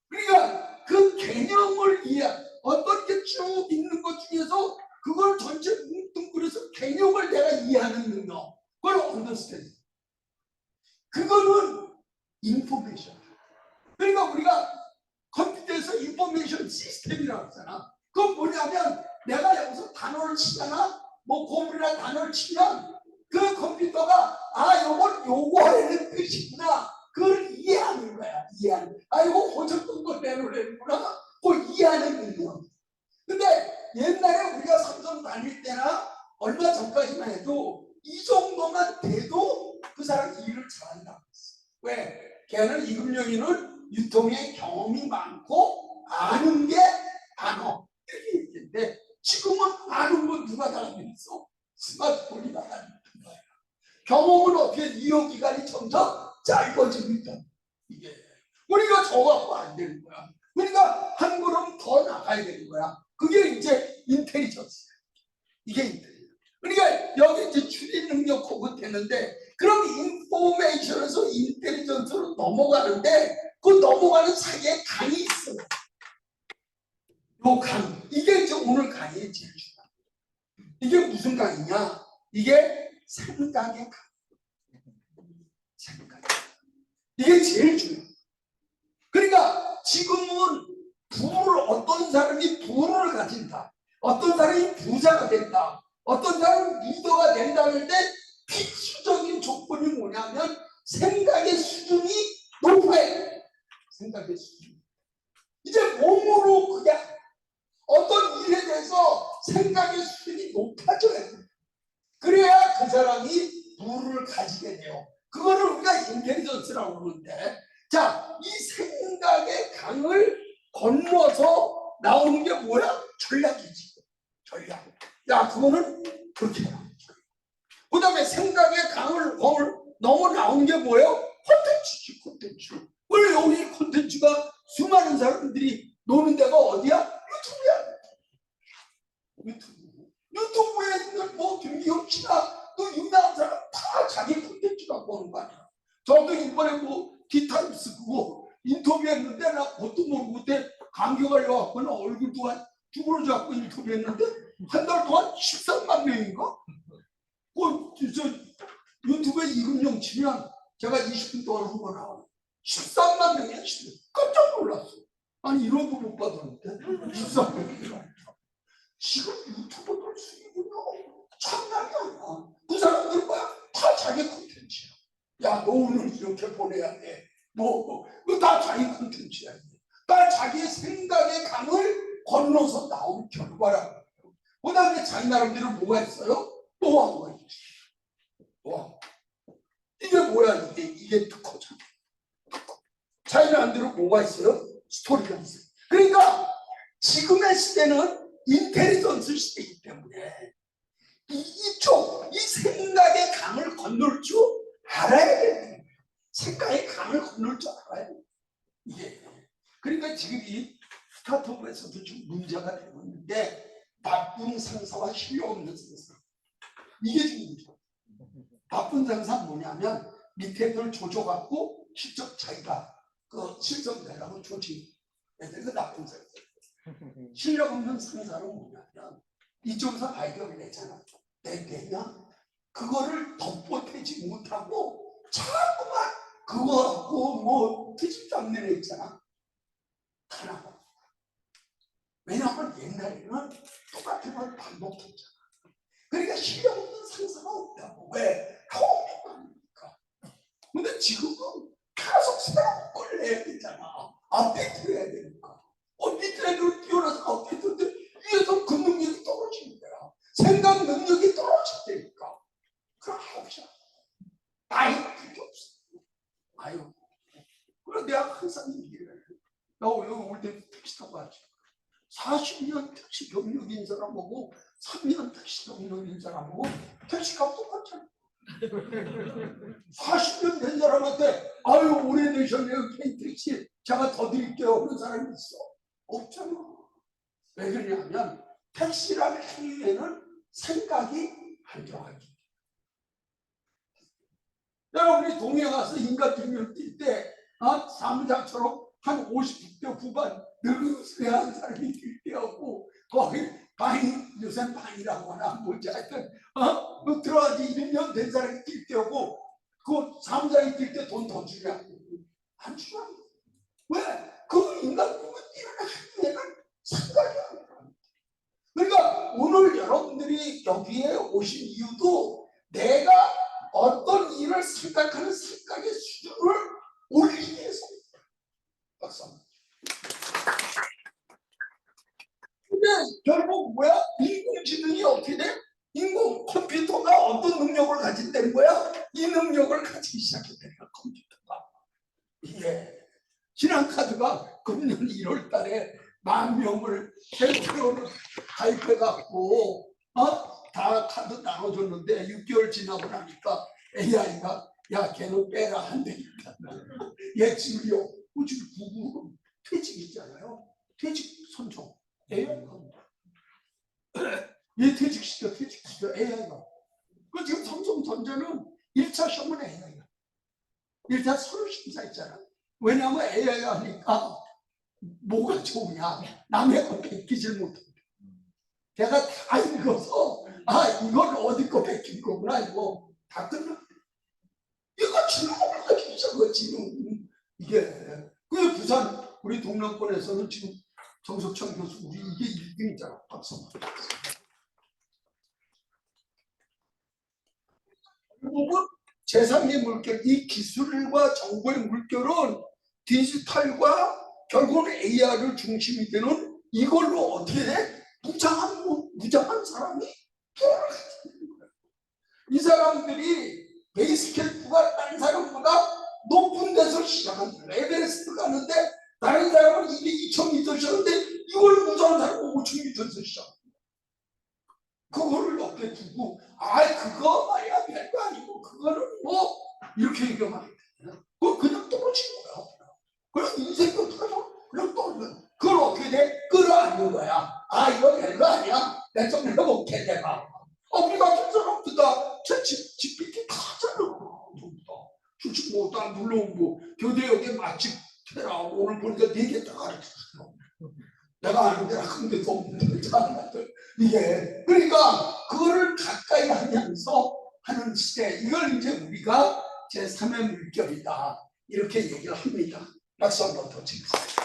그러니까 그 개념을 어떤 게 쭉 있는 것 중에서 그걸 전체 뭉뚱그려서 개념을 내가 이해하는 능력. 그걸 언더스탠딩. 그거는 인포메이션. 그러니까 우리가 컴퓨터에서 인포메이션 시스템이라고 하잖아. 그건 뭐냐면 내가 여기서 단어를 치잖아. 뭐 고물이나 단어를 치면 그 컴퓨터가 아, 요거 하는 뜻이구나. 그걸 이해하는 거야. 이해하는. 아, 이거 호적된 걸 내놓으려는구나. 그걸 이해하는 능력. 근데 옛날에 우리가 삼성 다닐 때나 얼마 전까지만 해도 이 정도만 돼도 그 사람 일을 잘한다고 했어. 왜? 걔는 이금영이는 유통의 경험이 많고 아는 게 많어. 이렇게 얘기했는데 지금은 아는 건 누가 다 알고 있어? 스마트폰이 다 알고 있는 거야. 경험은 어떻게 이어기간이 점점 짧아지고 있다. 이게 우리가 저거 갖고 안 되는 거야. 그러니까 한 걸음 더 나가야 되는 거야. 그게 이제 인텔리전스야. 이게 인텔리전스. 그러니까 여기 이제 추리 능력 고급 됐는데 그럼 인포메이션에서 인텔리전스로 넘어가는데 그 넘어가는 사이에 강이 있어요. 요 강. 이게 이제 오늘 강의의 제일 중요한. 이게 무슨 강이냐? 이게 생각의 강. 생각. 이게 제일 중요해. 그러니까 지금은 어떤 사람이 부를 가진다. 어떤 사람이 부자가 된다. 어떤 사람은 리더가 된다는데 필수적인 조건이 뭐냐면 생각의 수준이 높아야 돼. 생각의 수준. 이제 몸으로 그냥 어떤 일에 대해서 생각의 수준이 높아져야 돼. 그래야 그 사람이 부를 가지게 돼요. 그거를 우리가 인텔리전스라고 그러는데 자, 이 생각의 강을 건너서 나오는 게 뭐야? 전략이지. 전략. 야, 그거는 그렇게 나오죠. 그 다음에 생각의 강을 넘어 나온 게 뭐예요? 콘텐츠지, 콘텐츠. 원래 여기 콘텐츠가 수많은 사람들이 노는 데가 어디야? 유튜브야. 유튜브에 있는 뭐 김기현 씨나 또 유명한 사람 다 자기 콘텐츠 갖고 오는 거 아니야. 저도 이번에 뭐 디타임스 그거 인터뷰했는데 나 그것도 모르고 그때 감기 걸려갖고는 얼굴도 한 쭈그러져갖고 인터뷰했는데 한 달 동안 13만 명인가? 저 유튜브에 이금영 치면 제가 20분 동안 한 번 나와요. 13만 명이야. 깜짝 놀랐어. 아니 이런 거 못 받았는데 13만 명이야. 지금 유튜버들 수익은요 장난이 아니야. 그 사람들 뭐야? 다 자기 콘텐츠야. 야, 너 오늘 이렇게 보내야 돼. 다 자기 콘텐츠야. 다 자기의 생각의 강을 건너서 나온 결과라고. 그 다음에 자기 나름대로 뭐가 있어요? 노하우가 있지. 노하우. 이게 뭐야? 이게 특허잖아. 자기 나름대로 뭐가 있어요? 스토리가 있어요. 그러니까 지금의 시대는 인텔리전스 시대이기 때문에 이 생각의 강을 건널 줄 알아야 되는 거예요. 생각의 강을 건널 줄 알아야 돼요. 이게. 그러니까 지금 이 스타트업에서도 좀 문제가 되고 있는데 나쁜 상사와 실력 없는 상사. 이게 지금 문제예요. 나쁜 상사는 뭐냐면 밑에 걸 조져갖고 실적 자기가 그 실적내라고 조직 애들 그 나쁜 사람 실력 없는 상사는 뭐냐면 이쪽에서 발견을 내잖아. 내냐 그거를 덮어대지 못하고 자꾸만 그거하고 뭐 트집 잡는 애 있잖아. 다 나와. 왜냐하면 옛날에는 똑같은 걸 반복했잖아. 그러니까 실력 없는 상사가 없다고. 왜? 평평하니까. 근데 지금은 계속 새로운 걸 내야 되잖아. 업데이트 해야 되니까. 밑에 애들 뛰어나서 업데이트인데 위에서 그 능력이 떨어지는 거야. 생각 능력이 떨어진다니까. 그럼 해보자. 나이가 필요 없어. 아유. 그래 내가 항상 얘기를 해. 나 여기 올 때 택시 타고 왔지. 40년 택시 경력인 사람하고 3년 택시 경력인 사람하고 택시값 똑같잖아. 40년 된 사람한테 아유 오래되셨네요 KTX 제가 더 드릴게요 그런 사람이 있어? 없잖아. 왜 그러냐면 택시라는 행위에는 생각이 안 들어가지. 여러분이 동해 가서 인간증명 뛸때 사무장처럼 한 50대 후반 늙은스레한 사람이 뛸 때하고 거기 방이 요새 방이라고 하나 뭔지 하여튼 너 들어가지 1년 된 사람이 뛸 때하고 그 사무장이 뛸 때 돈 더 주냐? 안 주냐? 왜? 그 인간국은 일어나는 행위에는 생각이 안 들어갑니다. 그러니까 오늘 여러분들이 여기에 오신 이유도 내가 어떤 일을 생각하는 생각의 수준을 올리기 위해서입니다. 박수. 근데 결국 뭐야? 인공지능이 어떻게 돼? 인공 컴퓨터가 어떤 능력을 가진다는 거야? 이 능력을 가지기 시작했다니까 컴퓨터가. 이게 신한카드가 금년 1월 달에 10,000명을 새로 가입해갖고 다 카드 나눠줬는데 6개월 지나고 나니까 AI가 야 걔는 빼라 한다니까. 얘 지금요 지금 구글은 퇴직 있잖아요. 퇴직 선정 AI가 얘 퇴직시켜 AI가. 그 지금 삼성전자는 1차 시험은 AI가 1차 서류 심사 있잖아. 왜냐하면 AI가 하니까 뭐가 좋으냐 남의 거 베끼질 못한다. 걔가 다 읽어서 이건 어디 거 베낀 거구나 이거 다 끝나. 얘가 지능을 가지고 있어. 그 지능 이게 그 부산 우리 동남권에서는 지금 정석천 교수 우리 이게 1등이잖아. 박수. 결국은 제3의 물결 이 기술과 정보의 물결은 디지털과 결국은 AI를 중심이 되는 이걸로 어떻게 돼? 무장한 사람이 이 사람들이 베이스캠프가 다른 사람보다 높은 데서 시작한다. 에베레스트 가는데 다른 사람은 이게 2,000m 시작하는데 이걸 무장한 사람은 5,000m에서 시작한다. 그거를 옆에 두고 그거 말이야 별거 아니고 그거는 뭐 이렇게 얘기하면 안 돼. 그거 그냥 떨어지는 거야. 그럼 인생이 어떡하죠? 그냥 떨어져. 그걸 어떻게 돼? 끌어안는 거야. 이거 별거 아니야. 내가 좀 해볼게 내가. 우리 같은 사람들 다 GPT 다 하잖아. 솔직히 다 물론 교대역에 맛집 해라. 오늘 보니까 4개 다 가르쳤어. 내가 아는 데는 한 개도 없는데 이게 그러니까 그거를 가까이 하면서 하는 시대 이걸 이제 우리가 제3의 물결이다 이렇게 얘기를 합니다. 박수 한번 더 치겠습니다.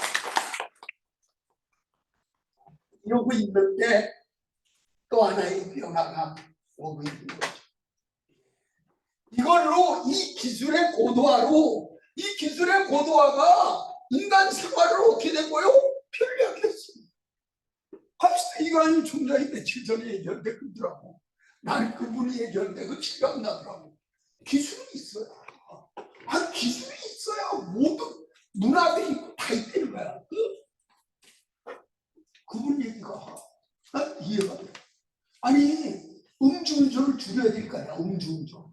이러고 있는데 또 하나의 변화가 오고 있는 거죠. 이걸로 이 기술의 고도화가 인간 생활을 어떻게 된 거예요? 편리하게 했습니다. 합시다 이관희 총장이 며칠 전에 얘기하는데 그러더라고. 나는 그분이 얘기하는데 그 실감 나더라고. 기술이 있어야. 기술이 있어야 모든 문화도 있고 다 있다는 거야. 그분 얘기가 이해가 돼. 음주운전을 줄여야 될 거 아니야. 음주운전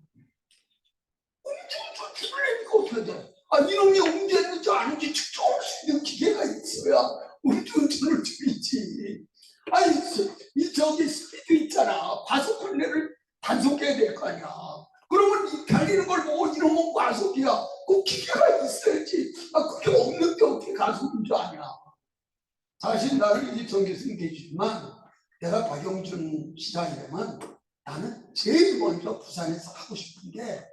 줄이려니까 어떻게 돼? 이놈이 음주했는지 아닌지 측정할 수 있는 기계가 있어야 음주운전을 줄이지. 저기 스피드 있잖아. 과속 판례를 단속해야 될 거 아니야. 그러면 달리는 걸 보고 이놈은 과속이야. 꼭 기계가 있어야지. 그게 없는데 어떻게 가수인 줄 아냐. 사실 나는 이제 정교수님 계시지만 내가 박영준 시장이라면 나는 제일 먼저 부산에서 하고 싶은 게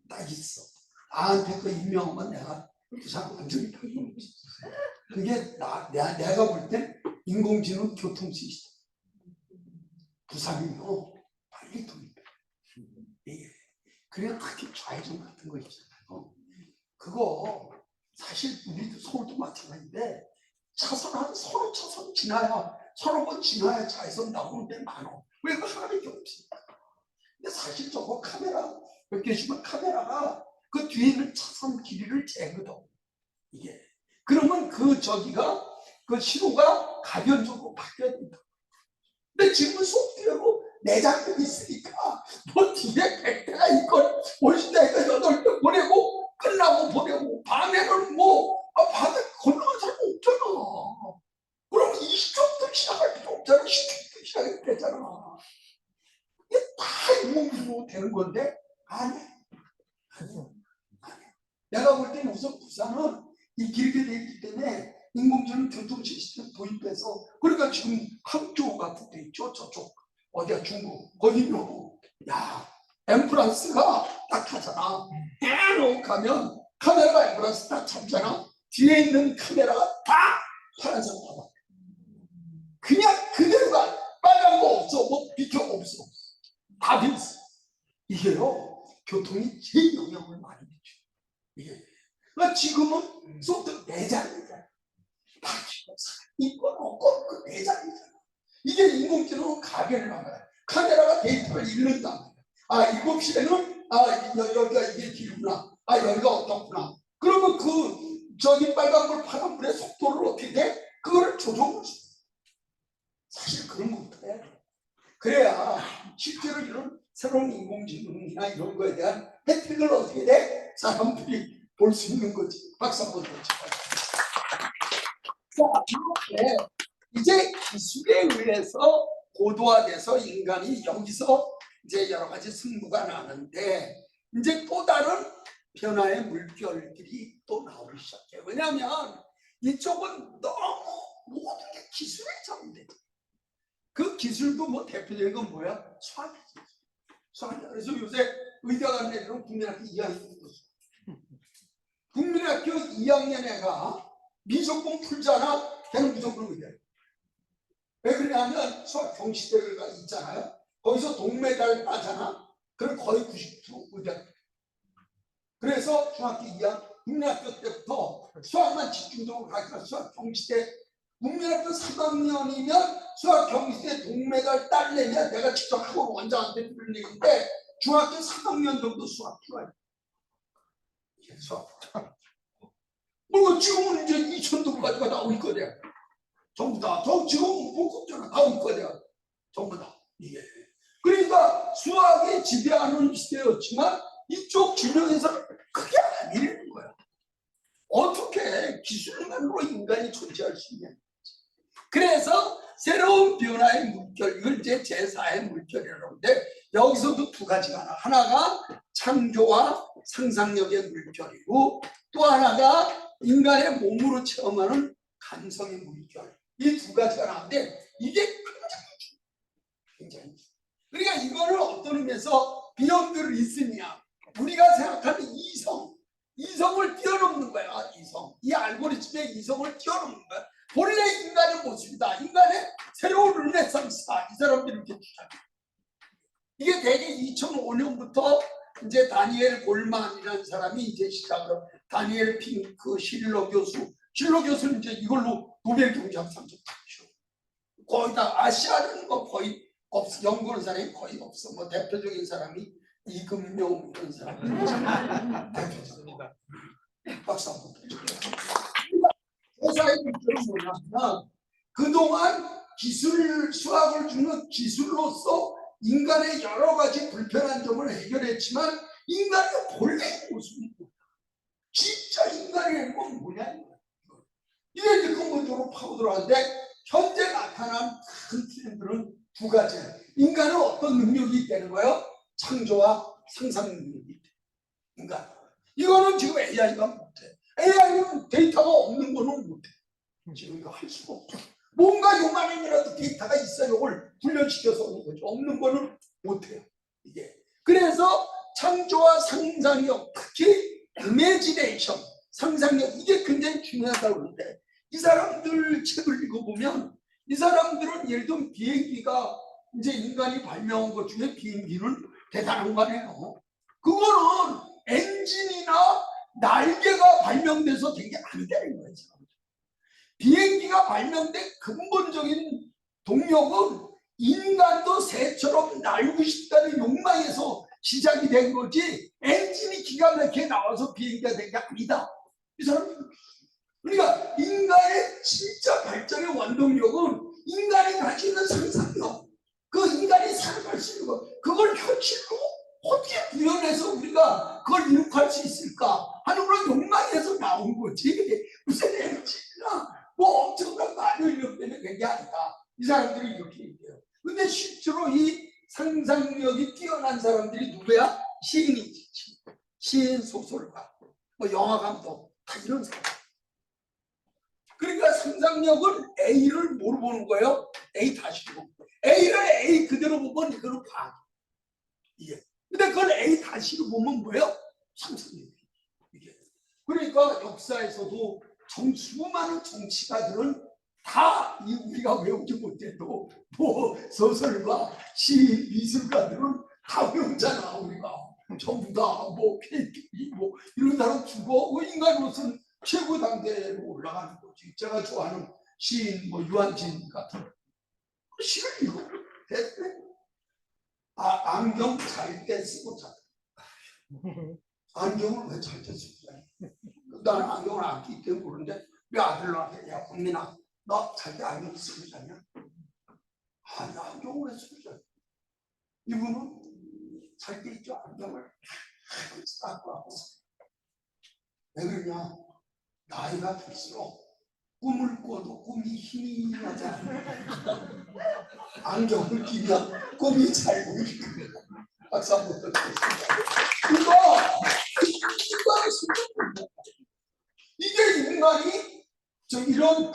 딱 있어. 나한테 그 임명하면 내가 부산 완전히 바꾸는 거지. 그게 내가 볼 때 인공지능 교통 시스템. 부산이요 빨리 도입해. 그래야 특히 좌회전 같은 거 있잖아요. 그거 사실 우리도 서울도 마찬가지인데 차선 한 서너 차선 지나야 서너 번 지나야 좌회전 나오는 데 많어. 왜 그 하나밖에 없습니까? 근데 사실 저거 카메라 몇 개씩만 카메라가 그 뒤에 있는 차선 길이를 재거든. 이게 그러면 그 저기가 그 신호가 가변적으로 바뀌어야 된다. 근데 지금은 소프트웨어로 내장들이 있으니까 뭐 뒤에 100대가 있건 50대가 8대 보내고 끝나고 보내고 밤에는 밤에 건너간 사람 없잖아. 그럼 20초부터 시작할 필요 없잖아. 10초부터 시작해도 되잖아. 이게 다 인공지능으로 되는 건데 아니야. 내가 볼 때는 우선 부산은 이 길게 돼 있기 때문에 인공지능 교통 시스템 도입해서 그러니까 지금 항저우 같은 데 있죠. 저쪽 어디야 중국 거기는 야 앰뷸런스가 딱 하잖아. 에로 가면 카메라가 앰뷸런스 딱 잡잖아. 뒤에 있는 카메라가 다 파란색 봐봐. 그냥 그대로 가. 빨간 거 없어. 뭐 비켜 없어. 다 비었어. 이게요 교통이 제일 영향을 많이 미쳐. 이게 그러니까 지금은 소프트 내장이잖아. 바퀴가 있건 없건 그 내장이잖아. 이게 인공지능으로 가변을 한 거야. 카메라가 데이터를 읽는다. 7시에는 여기가 이게 길구나. 여기가 어떻구나. 그러면 저기 빨간불 파란불의 속도를 어떻게 돼? 그거를 조정할 수 있어. 사실 그런 것부터 해야 돼. 그래야 실제로 이런 새로운 인공지능이나 이런 거에 대한 혜택을 어떻게 돼? 사람들이 볼 수 있는 거지. 박수 한번 더 쳐봐요. 자, 이렇게 이제 기술에 의해서 고도화돼서 인간이 여기서 이제 여러 가지 승부가 나는데 이제 또 다른 변화의 물결들이 또 나오기 시작해요. 왜냐하면 이쪽은 너무 모든 게 기술에 적용되죠. 그 기술도 뭐 대표적인 건 뭐야? 수학이지. 수학이야. 그래서 요새 의대 가는 애들은 국민학교 2학년 거죠. 국민학교 2학년 애가 미적분 풀잖아. 걔는 무조건 의대. 왜 그러냐면 수학 경시대가 있잖아요. 거기서 동메달 따잖아. 그럼 거의 90% 의대. 그래서 중학교 2학년 국민학교 때부터 수학만 집중적으로 가르쳐. 수학 경시대 국민학교 3학년이면 수학 경시대 동메달 따려면 내가 직접 학원 원장한테 들은 얘기인데 중학교 3학년 정도 수학 풀어야 돼. 수학. 지금은 이제 2000도까지가 나올 거야. 전부 다. 지금 문법전화 나올 거야. 전부 다. 이게. 그러니까 수학이 지배하는 시대였지만 이쪽 진영에서는 그게 아니라는 거야. 어떻게 기술만으로 인간이 존재할 수 있냐. 그래서 새로운 변화의 물결, 이걸 이제 제4의 물결이라고 하는데 여기서도 두 가지가 하나가 창조와 상상력의 물결이고 또 하나가 인간의 몸으로 체험하는 감성의 물결. 이 두 가지가 나오는데 이게 굉장히 그러니까 이거를 어떤 의미에서 비욘드 리슨이야. 우리가 생각하는 이성을 뛰어넘는 거야. 이 알고리즘의 이성을 뛰어넘는 거야. 본래 인간의 모습이다. 인간의 새로운 르네상스다. 이 사람들이 이렇게 주장해. 이게 대개 2005년부터 이제 다니엘 골만이라는 사람이 이제 시작을 다니엘 핑크 실러 교수는 이제 이걸로 노벨 경제학상 좀 타죠. 거의 다 아시아는 뭐 거의 없어. 연구하는 사람이 거의 없어. 뭐 대표적인 사람이 이금용 이런 사람들 대표적입니다. 박수 한번 드릴게요. 회사의 목표는 뭐냐면 그동안 수학을 주는 기술로서 인간의 여러 가지 불편한 점을 해결했지만 인간의 본래 모습은 뭐야? 진짜 인간의 건 뭐냐? 이게 이제 근본적으로 파고들어가는데 현재 나타난 큰 트렌드는 두 가지예요. 인간은 어떤 능력이 있다는 거예요? 창조와 상상 능력이 있다. 인간. 이거는 지금 AI가 못해. AI는 데이터가 없는 거는 못해. 지금 이거 할 수가 없죠. 뭔가 요만큼이라도 데이터가 있어야 이걸 훈련시켜서 오는 거죠. 없는 거는 못해요. 이게. 그래서 창조와 상상력, 특히 이미지네이션, 상상력, 이게 굉장히 중요하다고 그러는데, 이 사람들 책을 읽어보면 이 사람들은 예를 들면 비행기가 이제 인간이 발명한 것 중에 비행기는 대단한 거네요. 그거는 엔진이나 날개가 발명돼서 된 게 아니다는 거예요. 비행기가 발명된 근본적인 동력은 인간도 새처럼 날고 싶다는 욕망에서 시작이 된 거지, 엔진이 기가 막히게 나와서 비행기가 된 게 아니다. 이 사람이. 그러니까 인간의 진짜 발전의 원동력은 인간이 가지고 있는 상상력, 그 인간이 살아갈 수 있는 것, 그걸 현실로 어떻게 구현해서 우리가 그걸 이룩할 수 있을까 하는 그런 욕망에서 나온 거지, 무슨 엔진이나 뭐 엄청난 많은 인력 때문에 된 게 아니다. 이 사람들이 이렇게 얘기해요. 근데 실제로 이 상상력이 뛰어난 사람들이 누구야? 시인이지. 시인, 소설가, 뭐 영화 감독, 다 이런 사람. 그러니까 상상력은 A를 뭐로 보는 거예요? A 다시로. A를 A 그대로 보면 이거는 과학. 이게. 근데 그걸 A 다시로 보면 뭐예요? 상상력. 이게. 그러니까 역사에서도 수많은 정치가들은 다 우리가 외우지 못해도 뭐 소설가, 시인, 미술가들은 다 외우잖아. 우리가 전부 다뭐 KTV 뭐 이런 사람 주고, 인간으로서는 최고 단계로 올라가는 거지. 제가 좋아하는 시인 뭐 유한진 같은 그 시를 읽어. 안경 잘 때 쓰고 자. 안경을 왜 잘 때 쓰고 자? 나는 안경을 안 끼기 때문에 그런데 왜 아들한테, 야 국민아, 너 잘 때 안경 쓰고 자냐? 아니, 안경을 왜 쓰고 자? 이분은 잘 때 있죠. 안경을 닦고 하고. 왜 그러냐? 나이가 들수록 꿈을 꿔도 꿈이 힘이 나지 않아. 안경을 끼면 꿈이 잘 보이고. 박수 한번 드리겠습니다. 이게 인간이 이런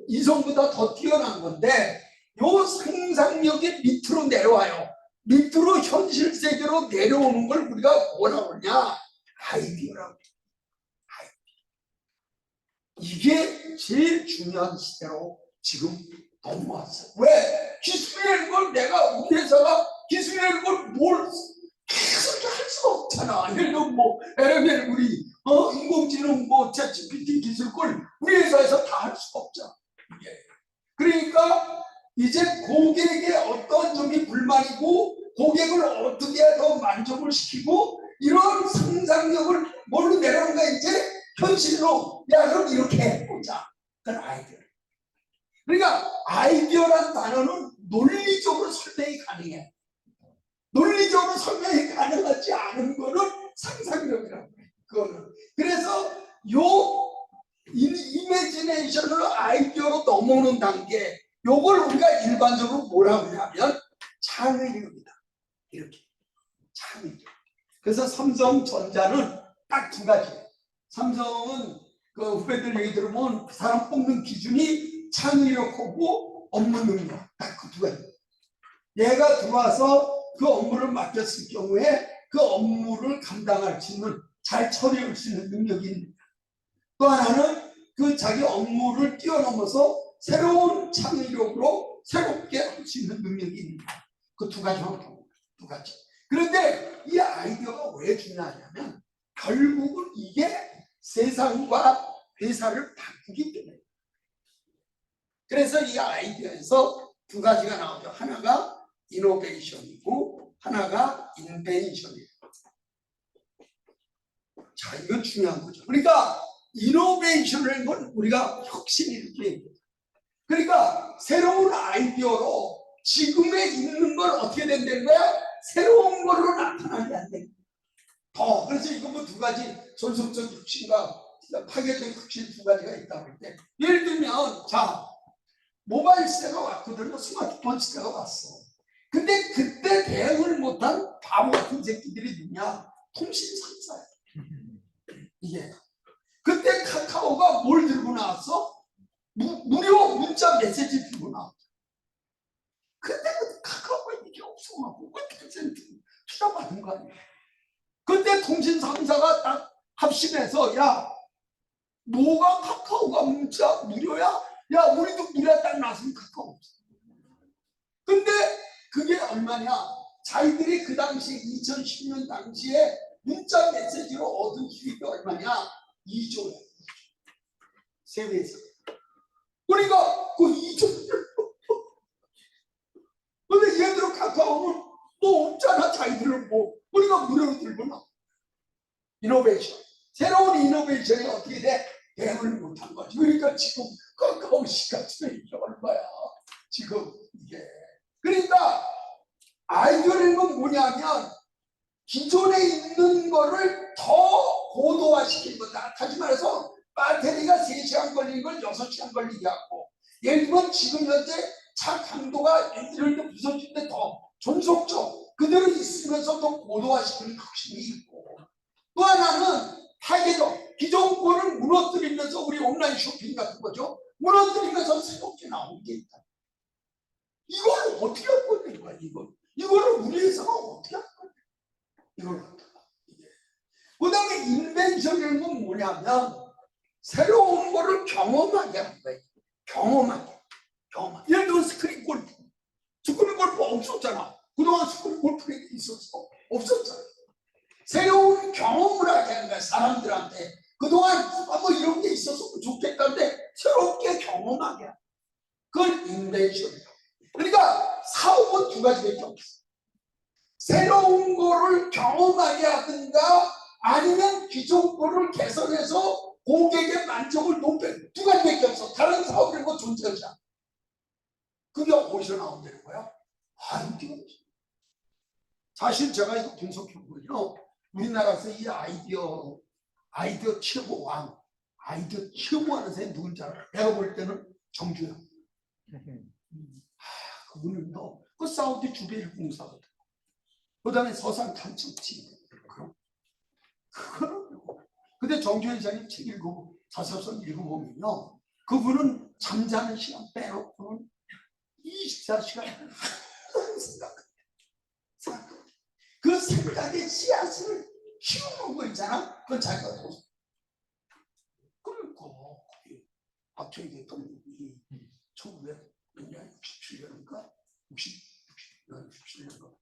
이성보다 더 뛰어난 건데, 요 상상력이 밑으로 내려와요. 밑으로 현실 세계로 내려오는 걸 우리가 뭐라고 하냐? 아이디어라고. 이게 제일 중요한 시대로 지금 넘어왔어요. 왜? 기술이라는 걸 내가 우리 회사가 기술이라는 걸 뭘 계속 할 수가 없잖아. 예를 들면 뭐 LML 우리 인공지능 뭐 ChatGPT 기술 걸 우리 회사에서 다 할 수가 없잖아. 이게. 그러니까 이제 고객의 어떤 점이 불만이고 고객을 어떻게 더 만족을 시키고, 이런 상상력을 뭘로 내려오는가, 이제 현실로. 야 그럼 이렇게 해보자. 그건 아이디어. 그러니까 아이디어란 단어는 논리적으로 설명이 가능해. 논리적으로 설명이 가능하지 않은 거는 상상력이라고 해요. 그거는. 그래서 요 이미지네이션을 아이디어로 넘어오는 단계, 요걸 우리가 일반적으로 뭐라고 하냐면 창의력이다. 이렇게. 창의력. 그래서 삼성전자는 딱 두 가지. 삼성은 그 후배들 얘기 들으면 그 사람 뽑는 기준이 창의력하고 업무 능력, 딱 그 두 가지. 얘가 들어와서 그 업무를 맡겼을 경우에 그 업무를 감당할 수 있는, 잘 처리할 수 있는 능력이 있는. 또 하나는 그 자기 업무를 뛰어넘어서 새로운 창의력으로 새롭게 할 수 있는 능력이 있는. 그 두 가지만 봅니다. 두 가지. 그런데 이 아이디어가 왜 중요하냐면 결국은 이게 세상과 회사를 바꾸기 때문에. 그래서 이 아이디어에서 두 가지가 나오죠. 하나가 이노베이션이고 하나가 인벤션이에요. 자, 이건 중요한 거죠. 그러니까 이노베이션이라는 건 우리가 혁신 이렇게 얘기해요. 그러니까 새로운 아이디어로 지금에 있는 걸 어떻게 된다는 거야? 새로운 걸로 나타나게 안 돼. 더. 그래서 이거 뭐 두 가지 전속적 혁신과 파괴적 혁신 두 가지가 있다고 할 때, 예를 들면 자, 모바일 시대가 왔거든요. 스마트폰 시대가 왔어. 근데 그때 대응을 못한 바보 같은 새끼들이 누구냐? 통신 3사야. 이게 그때 카카오가 뭘 들고 나왔어? 무료 문자 메시지 들고 나왔어. 그때 카카오가 이게 없어갖고 그 텐센트 투자받은 거 아니야. 그때 통신 3사가 딱 합심해서 야 뭐가 카카오가 문자 무료야? 야 우리도 무료 딱 나왔으면 카카오 없어. 근데 그게 얼마냐? 자기들이 그 당시 2010년 당시에 문자 메시지로 얻은 수익이 얼마냐? 2조야. 세계에서. 그러니까 그 2조를 근데 얘들은 카카오는 뭐 없잖아. 자기들은 뭐 우리가 무료로 들고 나. 이노베이션. 새로운 이노베이션이 어떻게 돼? 대응을 못한 거지. 그러니까 지금 카카오 시가총액이 이게 얼마야? 지금 이게. 그러니까 아이디어라는 건 뭐냐면 기존에 있는 거를 더 고도화시킨 거다. 다시 말해서 배터리가 3시간 걸리는 걸 6시간 걸리게 하고, 예를 들면 지금 현재 차 강도가 이럴 때 부서질 때 더 전속적 그대로 있으면서 더 고도화시키는 혁신이 있고, 또 하나는 파괴적 기존 거를 무너뜨리면서 우리 온라인 쇼핑 같은 거죠. 무너뜨리면서 새롭게 나온 게 있다. 이걸 어떻게 할 거냐 이거를 우리 회사가 어떻게 할 거냐 이걸 갖다가. 그 다음에 인벤션이라는 건 뭐냐면 새로운 거를 경험하게 하는 거예요. 경험하게. 예를 들어 스크린 골프 없었잖아. 그동안 스크린 골프가 있었어? 없었잖아. 새로운 경험을 하게 하는 거야. 사람들한테 그동안 뭐 이런 게 있었으면 좋겠다는데 새롭게 경험하게 하는 거야. 그걸 인벤션이라고. 그러니까 사업은 두 가지밖에 없어. 새로운 거를 경험하게 하든가 아니면 기존 거를 개선해서 고객의 만족을 높여. 두 가지밖에 없어. 다른 사업이라는 건 존재하지 않아. 그게 어디서 나온다는 거야? 아이디어. 사실 제가 이거 분석해보면요, 우리나라에서 이 아이디어 최고 왕, 아이디어 최고하는 사람이 누군지 알아? 내가 볼 때는 정주영. 그분은요, 그 사우디 주베일 공사거든. 그 다음에 서산 탄천치. 근데 정주영 이사님 책 자서전 읽어보면요, 그분은 잠자는 시간 빼놓고는 24시간 생각해요. 그 생각의 씨앗을 키우는 거 있잖아. 그건 자기가 더. 그러니까 박정희 대통령이 1967년인가 67년인가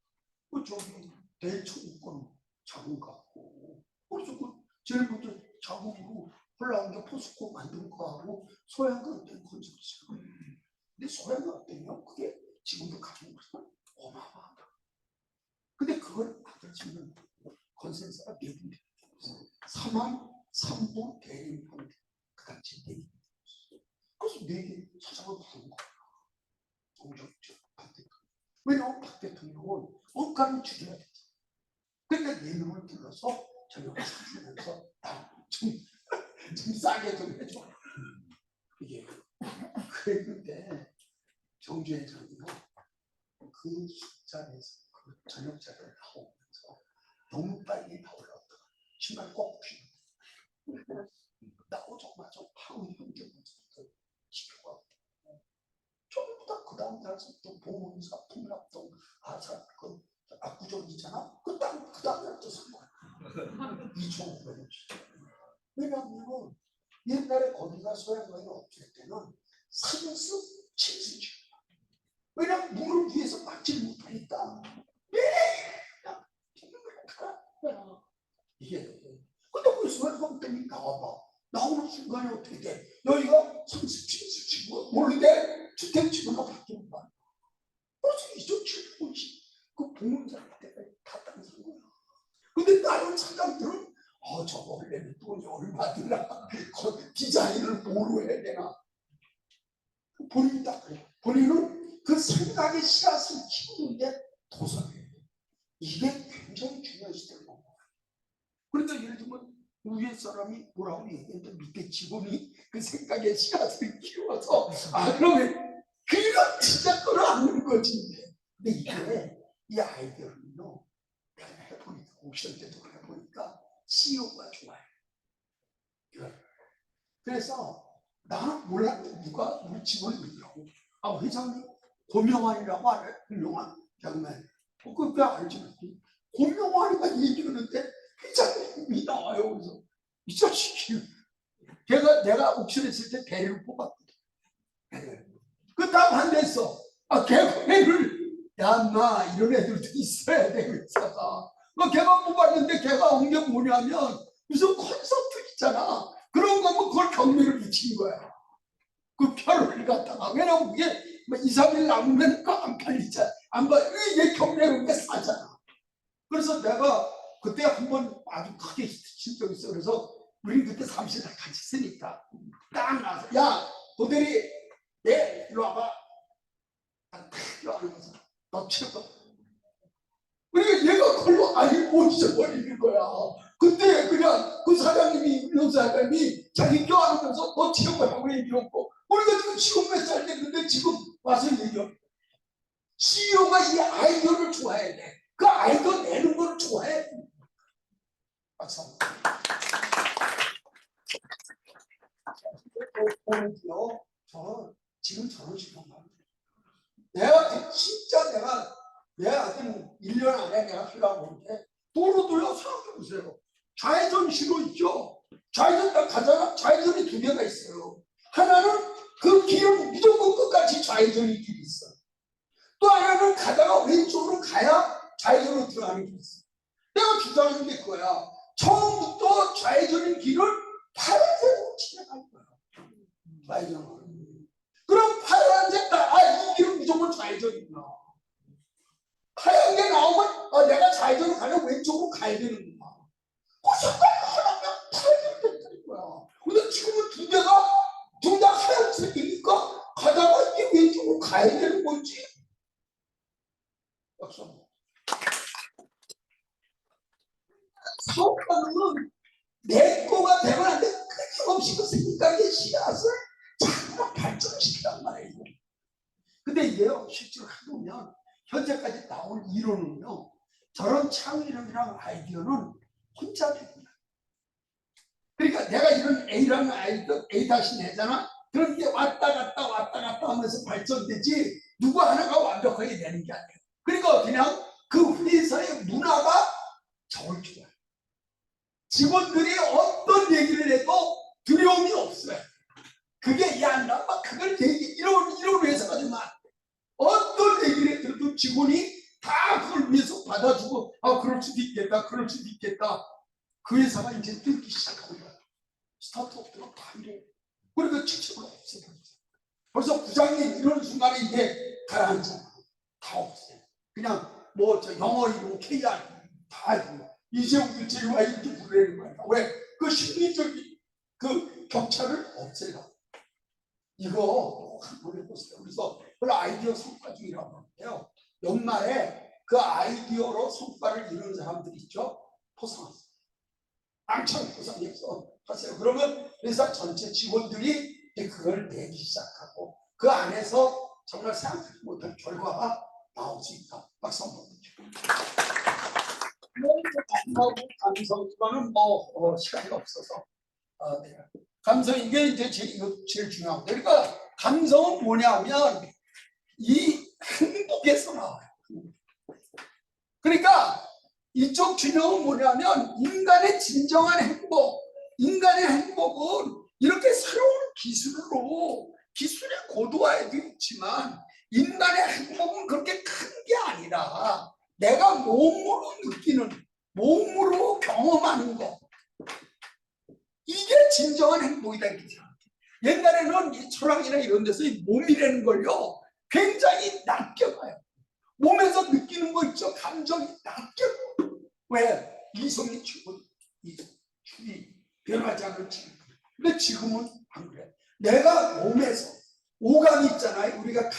그 저기 대청권 자금 갖고, 그래서 그 제일 먼저 자금으로 올라온 게 포스코 만든 거하고 소양강댐 건설이죠. 근데 소양강댐이요, 그게 지금도 가지고 있으면 어마어마하다. 근데 그걸 받아주는 건설사가 4분 3부 대리인한테 그 당시 4개. 그래서 4개 사장을 부른 거야. 공정죠. 박 대통령. 왜냐하면 박 대통령은 원가를 줄여야 되죠. 그러니까 4명을 불러서 저녁을 사주면서 좀 싸게 좀 해줘. 이게 그랬는데 정주 회장이요, 그 숫자에서 그 저녁 자리를 나오면서 너무 빨리 나오려다가 신발 꼭 신고 나오자마자 바로 현대문서를 시켜가고 전부 다 그 다음 날부터 보문사, 풍납동, 아산, 그 압구정이잖아. 그 다음 날부터 산 거야. 2,500원. 왜냐하면 옛날에 거기가 소양강이 없을 때는 산수 침수지. 왜냐면 물을 위해서 막지 못하니까 매일 그냥 빙글빙글 가라. 이게 근데 그 소양강 때문에 나와봐. 나오는 순간에 어떻게 돼? 여기가 37수 모르게 주택지구가 바뀌는 거야. 그래서 2,700원씩 그 보문사 때문에 다 땅 산 거야. 근데 다른 사장들은 저거 하려면 돈이 얼마 들라. 디자인을 뭐로 해야 되나. 본인이 다 그래. 본인은 그 생각의 씨앗을 키우는데 도전해요. 이게 굉장히 중요한 시대인 거예요. 그러니까 예를 들면 위에 사람이 뭐라고 얘기했는데 밑에 직원이 그 생각의 씨앗을 키워서 그러면 그런 진짜 끌어안는 거지. 근데 이게 이 아이디어는요, 내가 해보니까 옵션 때도 해보니까 CEO가 좋아요. 그래서 나는 몰랐는데 누가 우리 집을 믿더라고. 아, 회장님 고명환이라고 알아요? 고명환 장면. 그거 알지? 고명환이가 얘기하는데 회장님이 나와요. 그래서 이 자식이 내가 옥션했을 때 배를 뽑았거든. 그 딱 반대했어. 아, 걔를 야, 마 이런 애들도 있어야 돼. 그래서 걔가 뽑았는데 걔가 온 게 뭐냐면 무슨 콘서트 있잖아. 그런 거면 그걸 경매를 붙인 거야. 그 표를 갖다가. 왜냐면 그게 2, 3일 남으면 안 팔리잖아. 안 봐. 이게 경매로 게 싸잖아. 그래서 내가 그때 한번 아주 크게 친 적이 있어. 그래서 우리 그때 사무실에 같이 쓰니까 딱 나와서 야, 고대리, 일로 와봐. 딱 하면서 너 최고. 그러니까 얘가 그걸로 못 잊어버리는 거야. 그때 그냥 그 사장님이, 사장님이 자기 껴안으면서 너 지금이라고 얘기했고, 우리가 지금 몇 살 됐는데 지금 와서 얘기해. CEO가 이 아이디어를 좋아해야 돼. 그 아이디어 내는 걸 좋아해. 박수. 저는 지금 저런 식으로 말합니다. 내가 진짜 내가 하여튼 1년 안에 내가 하려고 하는데 도로도요. 생각해보세요. 좌회전시로 있죠. 좌회전 딱 가잖아. 좌회전이 2개가 있어요. 하나는 그 길은 무조건 끝까지 좌회전이 길이 있어. 또 하나는 가다가 왼쪽으로 가야 좌회전으로 들어가는 길이 있어. 내가 주장하는 게 그거야. 처음부터 좌회전인 길을 파란색으로 지나갈 거야. 좌회전으로. 그럼 파란색 이 길은 무조건 좌회전이구나. 하얀 게 나오면 내가 좌회전으로 가면 왼쪽으로 가야 되는구나. 그 순간 하나면 파란색이 거야. 근데 지금은 둘 다 하얀색이니까 가다가 이게 왼쪽으로 가야 되는 건지. 박수. 사업가는 내 거가 되면 안 돼. 끊임없이 그 생각의 씨앗을 자꾸 발전시키란 말이에요. 근데 이게요, 실제로 해보면 현재까지 나온 이론은요, 저런 창의력이랑 아이디어는 혼자 됩니다. 그러니까 내가 이런 A라는 아이디어, A-내잖아. 그런 게 왔다 갔다 하면서 발전되지 누구 하나가 완벽하게 되는 게 아니에요. 그러니까 그냥 그 회사의 문화가 저를 좋아해요. 직원들이 어떤 얘기를 해도 두려움이 없어요. 그게 나 그걸 이런 회사가 되면 안 돼. 어떤 얘기를 들어도 직원이 다 그걸 위해서 받아주고 그럴 수도 있겠다. 그 회사가 이제 뜨기 시작하는 거야. 스타트업들은 다 이래. 그러니까 직책을 없애버리죠. 벌써 부장님 이런 순간에 이게 가라앉잖아. 다 없어요. 그냥 영어 이름 KR 다 이거. 이재용 일제와 이렇게 부르는 거야. 왜? 그 심리적인 그 격차를 없애라. 이거 한번 해보세요. 그래서 그 아이디어 성과 중이라고 하는데요. 연말에 그 아이디어로 성과를 이루는 사람들이 있죠. 포상하세요. 왕창 포상해서 하세요. 그러면 회사 전체 직원들이 그걸 내기 시작하고 그 안에서 정말 생각하지 못한 결과가 나올 수 있다. 박수 한번 주시죠. 감성과는 시간이 없어서 감성 이게 이제 제일 중요한 거예요. 그러니까 감성은 뭐냐면 이 행복에서 나와요. 그러니까 이쪽 균형은 뭐냐면 인간의 진정한 행복, 인간의 행복은 이렇게 새로운 기술의 고도화에도 있지만 인간의 행복은 그렇게 큰 게 아니라 내가 몸으로 느끼는, 몸으로 경험하는 거, 이게 진정한 행복이다. 옛날에는 이 철학이나 이런 데서 이 몸이라는 걸요 굉장히 낮게 봐요. 몸에서 느끼는 거 있죠. 감정이 낮게 봐요. 왜? 이성이 축이 변하지 않을지. 근데 지금은 안 그래. 내가 몸에서 오감이 있잖아요. 우리가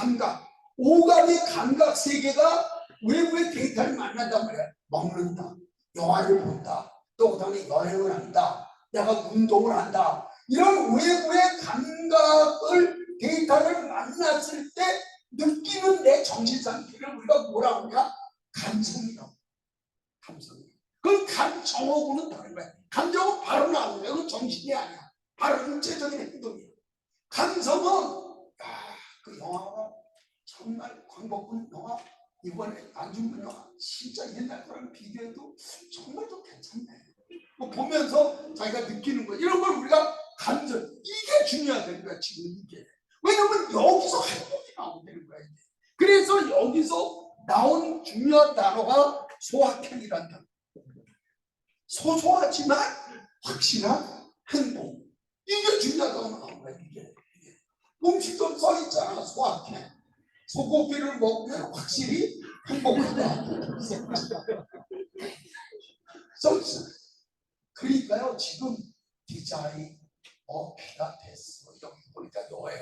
오감이 감각 세계가 외부의 데이터를 만난단 말이야. 먹는다, 영화를 본다, 또 그다음에 여행을 한다, 내가 운동을 한다. 이런 외부의 감각을 데이터를 만났을 때 느끼는 내 정신 상태를 우리가 뭐라고 하냐? 감성이라고. 감성이. 그 감정하고는 다른 거야. 감정은 바로 나오는 거야. 그건 정신이 아니야. 반체적인 행동이에요. 감성은 그 영화가 정말 광복군 영화 이번에 안중근 영화 진짜 옛날 거랑 비교해도 정말 좀 괜찮네. 뭐 보면서 자기가 느끼는 거 이런 걸 우리가 감정 이게 중요하다는 거야 지금 이게. 왜냐면 여기서 행복이 나오는 거야 이게. 그래서 여기서 나온 중요한 단어가 소확행이란 단어. 소소하지만 확실한 행복. 이게 중요하다고 나온 거야 이게. 음식도 써 있잖아 소확행. 소고기를 먹으면 확실히 행복하다. 써 있어. 그러니까요 지금 디자인, 필라테스, 여기 보니까 여행,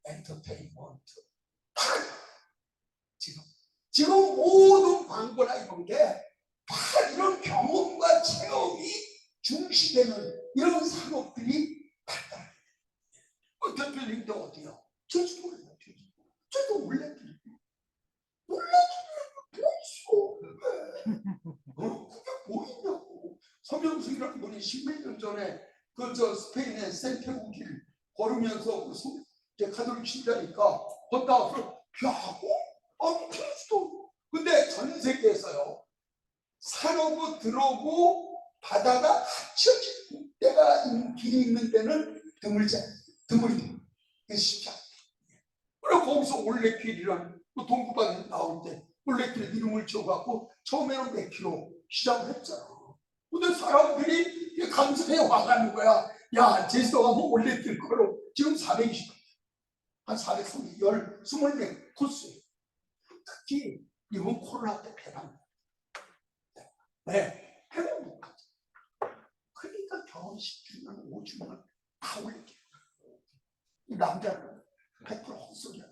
엔터테인먼트 다 지금 모든 광고나 이런 게 다 이런 경험과 체험이 중시되는 이런 산업들이 발달해요. 대표님도 어디요? 제주도예요. 제주도 올레길. 그게 보이냐고. 서명숙이라는 분이 십몇 년 전에 스페인의 센테우길 걸으면서 카드를 친다니까 걷다 와서 제주도. 근데 전 세계에서요 산호구 들어오고 바다가 합쳐진 때가 길이 있는 데는 드물이 쉽지 않아요. 그리고 거기서 올레길이라는 동구방에서 나올 때 올레길 이름을 지어갖고 처음에는 100km 시작을 했잖아. 근데 사람들이 감성에 와가는 거야. 야 제주도 가면 올레길 걸어. 지금 420, 한 430, 24 코스예요. 특히 이번 코로나 때 대박. 네, 해외 못 가죠. 그러니까 결혼식 주면 5주년 다 올레길. 이 남자는 100% 헛소리야.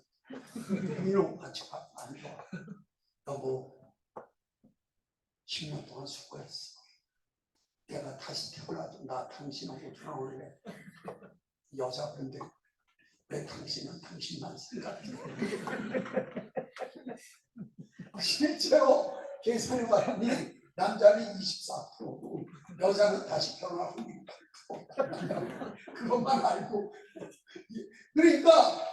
이러고 같이 안 좋아. 여보 10년 동안 수고했어. 내가 다시 태어나도 나 당신하고 돌아올래. 여자분들 왜 당신은 당신만 생각해. 실제로 계산해봤더니 남자는 24%고 여자는 다시 결혼하고 6%. 그것만 알고. 그러니까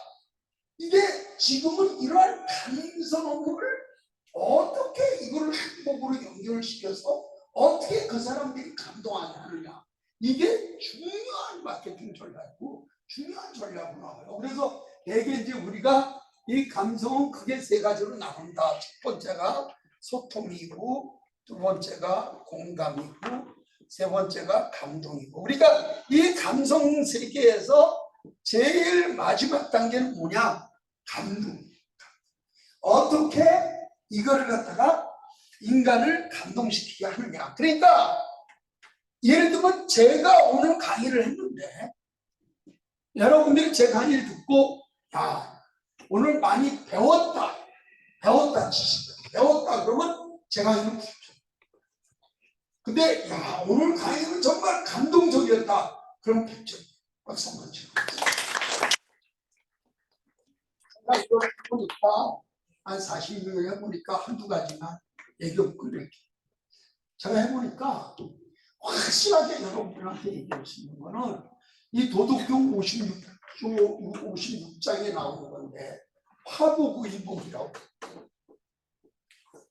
이게 지금은 이러한 감성을 어떻게 이걸 행복으로 연결시켜서 어떻게 그 사람들이 감동하게 하느냐. 이게 중요한 마케팅 전략이고 중요한 전략으로 나와요. 그래서 대개 이제 우리가 이 감성은 크게 세 가지로 나눈다. 첫 번째가 소통이고, 두 번째가 공감이고, 세 번째가 감동이고. 우리가 이 감성 세계에서 제일 마지막 단계는 뭐냐? 감동. 어떻게 이거를 갖다가 인간을 감동시키게 하느냐. 그러니까 예를 들면 제가 오늘 강의를 했는데 여러분들이 제 강의를 듣고 야 오늘 많이 배웠다 지식 배웠다 그러면 제 강의는 9점. 근데 야 오늘 강의는 정말 감동적이었다 그럼 100점. 박수 한번 치고. 제가 이걸 해보니까 한 40년 해보니까 한두 가지만 얘기하고 끝낼게요. 제가 해보니까 확실하게 여러분들한테 얘기할 수 있는 거는 이 도덕경 56장에 나오는 건데 화복의복이라고.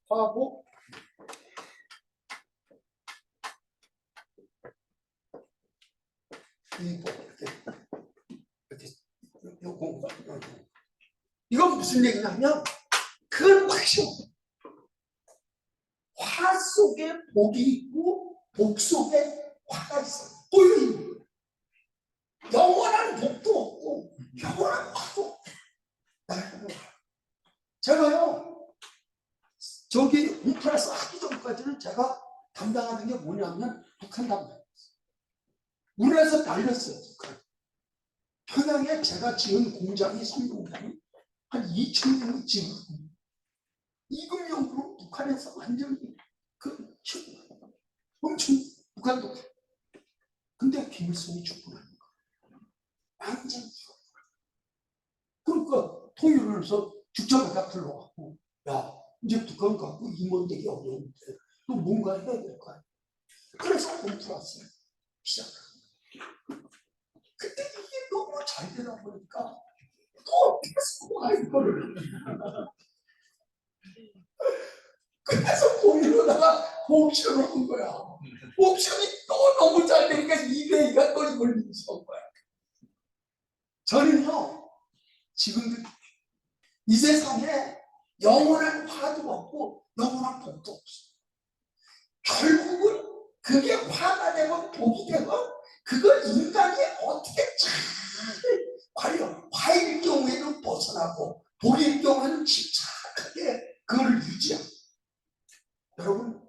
화복 의복 이렇게 이건 무슨 얘기냐면 그건 확실해. 화 속에 복이 있고 복 속에 화가 있어요. 영원한 복도 없고 영원한 화도 없고. 제가요 저기 홈플러스 하기 전까지는 제가 담당하는 게 뭐냐면 북한 담당이었어요. 우리나라에서 날렸어요. 평양에 제가 지은 공장이 성공장이 한 2,000명이 지은 이금용으로 북한에서 완전히 엄청 북한도. 근데 김일성이 죽고 나니까 완전히 그러니까 통일을 해서 죽자마자 다 들러가고 야 이제 북한 갖고 임원되기 어려운데 또 뭔가 해야 될 거 아니야. 그래서 홈플러스를 시작합니다. 근데 이게 너무 잘 되다 보니까 또 계속 이거를 그래서 고민하다가 옵션을 한 거야. 옵션이 또 너무 잘 되니까 이베이가 또 이걸 인수한 거야. 저는요 지금도 이 세상에 영원한 화도 없고 영원한 복도 없어. 결국은 그게 화가 되고 복이 되고 그걸 인간이 어떻게 잘 과연 화일 경우에는 벗어나고 복일 경우에는 집착하게 그걸 유지하고. 여러분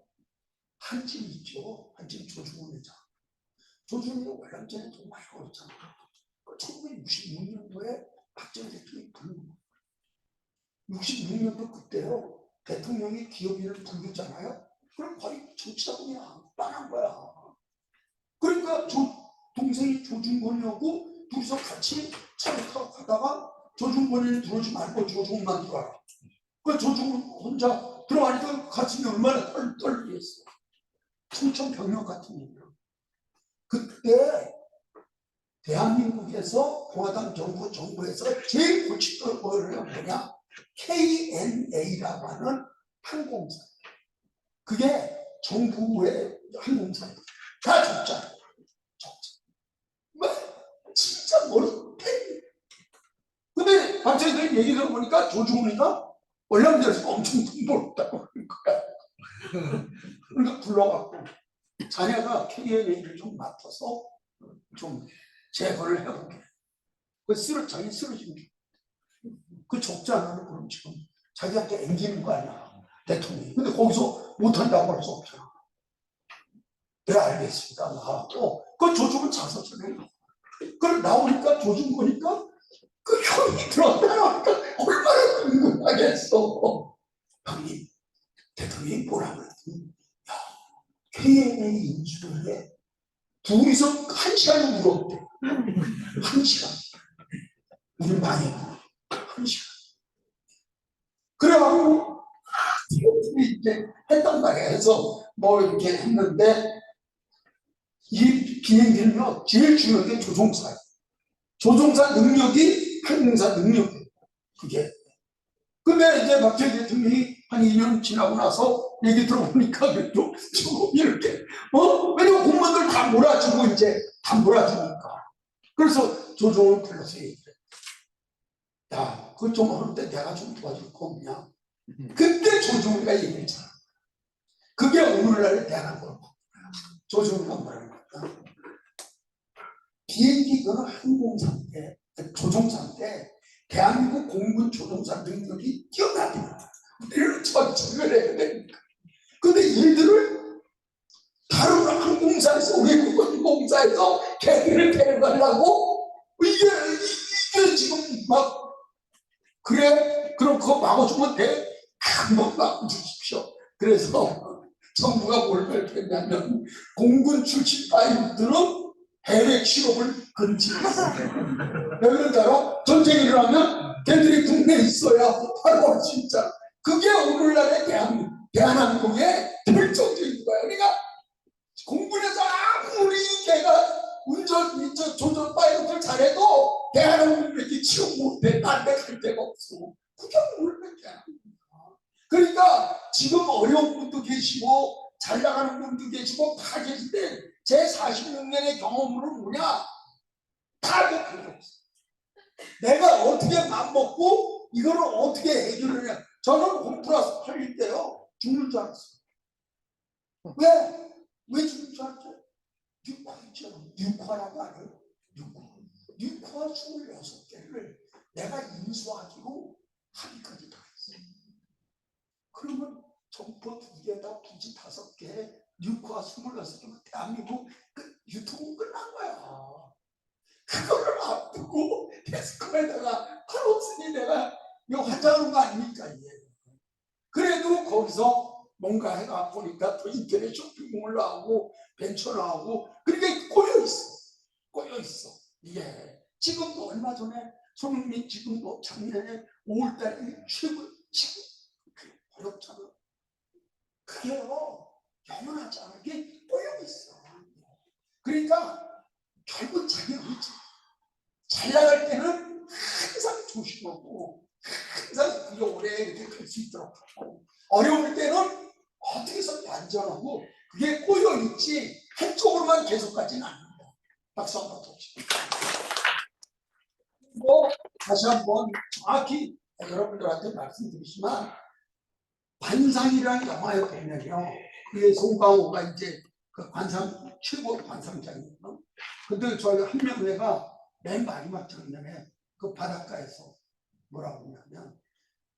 한짐 있죠. 한짐 조중훈 회장. 조중훈이 월남전에 정말 어렵잖아요. 1966년도에 박정희 대통령이 부른 거예요. 66년도 그때요. 대통령이 기업인을 부르잖아요. 그럼 거의 정치자금이야. 빤한 거야. 그러니까 동생이 조중건이하고 둘이서 같이 차를 타고 가다가 조중건이는 들어오지 말고 조중만 들어와라. 그 조중은 혼자 들어가니까 가슴이 얼마나 떨리겠어. 청천벽력 같은 일이야. 그때 대한민국에서 공화당 정부에서 제일 골칫덩이 뭐냐? KNA라고 하는 항공사. 그게 정부의 항공사예요. 다 적자. 뭐 진짜 머리패. 근데 박정희 얘기 들어보니까 조중훈이가 월남전에서 엄청 돈 벌었다고 그런 거야. 그러니까 불러갖고 자네가 KNA를 좀 맡아서 좀 제거를 해보게. 자기 쓰러진 게. 그 적자 하나는 그럼 지금 자기한테 앵기는 거 아니야, 대통령이. 근데 거기서 못한다고 할 수 없잖아. 그래, 알겠습니다. 나하고. 그 조중은 자서전에. 그걸 나오니까 조중 보니까 그 형이 들어왔다니까 얼마나 궁금하겠어. 형님, 대통령이 뭐라 그랬더니, 야, KNA 인수에 둘이서 1시간을 물었대. 1시간. 우리 많이 물어. 1시간. 그래가지고 이렇게 했단 말이야. 해서 뭐 이렇게 했는데 이 비행기는요 제일 중요한 게 조종사예요. 조종사 능력이 항공사 능력이에요. 그게. 근데 이제 박정희 대통령이 한 2년 지나고 나서 얘기 들어보니까 좀 이렇게 왜냐면 공무원들 다 몰아주고 이제 다 몰아주니까. 그래서 조종을 불러서 얘기해. 야, 그거 좀 하는데 내가 좀 도와줄 거 없냐? 그때 조종우가 얘기했잖아. 그게 오늘날의 대한항공. 조종우가 뭐라는 거야? 비행기 그는 항공사인데, 조종사인데 대한민국 공군 조종사 능력이 뛰어납니다. 우리는 전쟁을 해야 되니까. 근데 일들을 다른 항공사에서 우리 항공사에서 개비를 데려가려고 이게 지금 막 그래? 그럼 그거 막아주면 돼? 한번 막아주십시오. 그래서 정부가 뭘 발표했냐면 공군 출신 파일럿들은 해외 취업을 금지했어요. 왜 그런지 알아? 전쟁이 일어나면 걔들이 국내에 있어야 바로 진짜 그게 오늘날의 대한항공의 결정적인 거야. 그러니까 공군에서 아무리 걔가 조전 파일럿을 잘해도 대한항공을 이렇게 취업 못해. 딴 데 갈 데가 없어. 그게 오늘날 대한항공이야. 그러니까 지금 어려운 분도 계시고 잘 나가는 분도 계시고 다 계신데 제 46년의 경험으로는 뭐냐? 다 필요 없어. 내가 어떻게 맘먹고 이거를 어떻게 해결하냐. 저는 홈플러스 팔릴 때요 죽는 줄 알았어요. 왜 죽는 줄 알았죠? 육화 있죠. 육화라고 알아요? 육화 26개를 내가 인수하기로 합의까지 다 했어요. 그러면 점포 2개에다 부지 5개, 육화 26개면 대한민국 유통은 끝난 거야. 그거를 앞두고 데스크에다가 팔없으니 내가 이거 환장하는 거 아닙니까 이게. 그래도 거기서 뭔가 해가 보니까 또 인터넷 쇼핑몰 나오고 벤처 나오고 그러니까 꼬여있어 이게. 지금도 얼마 전에 손흥민 지금도 작년에 5월달에 최고 지금 어렵잖아. 그게요 영원하지 않게 꼬여있어. 그러니까 결국 자기 의지. 잘 나갈 때는 항상 조심하고 항상 그게 오래 이렇게 갈 수 있도록 하고, 어려울 때는 어떻게 해서 안전하고 그게 꼬여있지 한쪽으로만 계속 가지는 않는다. 박수 한번 더 주십시오. 뭐 다시 한번 정확히 여러분들한테 말씀드리지만, 관상이라는 영화에 보면요, 그게 송강호가 이제 그 관상 최고 관상장이에요. 근데 저희 한명회가 맨 마지막 장면에 그 바닷가에서 뭐라고 하냐면,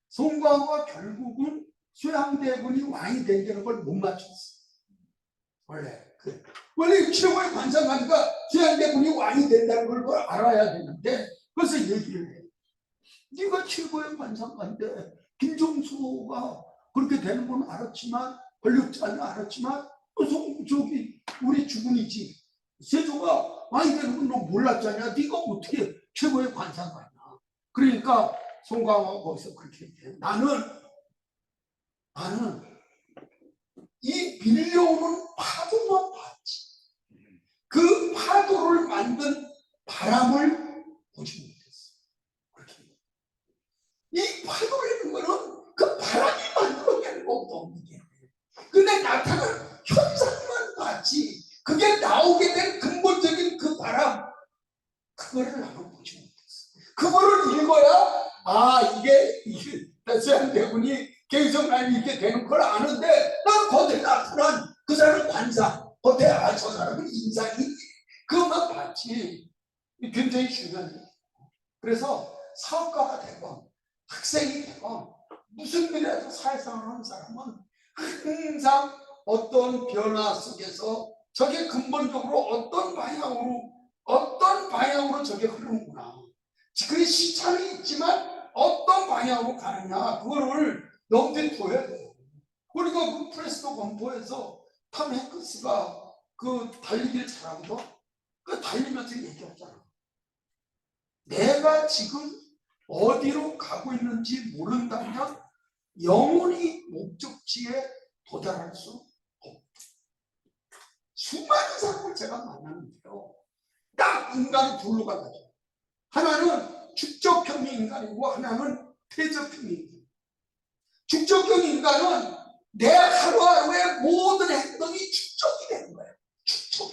송강호가 결국은 수양대군이 왕이 된다는 걸 못 맞췄어. 원래 최고의 관상가니까 수양대군이 왕이 된다는 걸 알아야 되는데, 그래서 얘기를 해. 네가 최고의 관상가인데 김종수가 그렇게 되는 건 알았지만, 권력자는 알았지만, 저기 우리 주군이지 세조가 왕이 되는 건 너 몰랐잖냐. 네가 어떻게 최고의 관상가냐. 그러니까 송강호가 거기서 그렇게 얘기해. 나는 이 밀려오는 파도만 봤지, 그 파도를 만든 바람을 보지 못했어. 그렇게. 이 파도라는 거는 그 바람이 만들어내는 거거든. 근데 나타난 현상만 봤지, 그게 나오게 된 근본적인 그 바람, 그거를 나는 보지 못했어. 그거를 읽어야 이게 수양대군이 계속만 이렇게 되는 걸 아는데, 난 겉에 나타난 그 사람은 관상, 겉에 저 사람은 인상이, 그것만 봤지. 굉장히 중요한 얘기예요. 그래서 사업가가 되건 학생이 되건 무슨 일이라도 사회생활을 하는 사람은 항상 어떤 변화 속에서 저게 근본적으로 어떤 방향으로 저게 흐르는구나. 그 시차는 있지만 어떤 방향으로 가느냐, 그거를 염두에 둬야 돼요. 그러니까 그 프레스토 검포에서 탐 행크스가 그 달리기를 잘하거든. 그 달리면서 얘기하잖아. 내가 지금 어디로 가고 있는지 모른다면 영원히 목적지에 도달할 수 없다. 수많은 사람을 제가 만나는데요, 딱 인간이 둘로 가죠. 하나는 축적형 인간이고 하나는 퇴적형 인간. 축적형 인간은 내 하루하루의 모든 행동이 축적이 되는 거예요. 축적.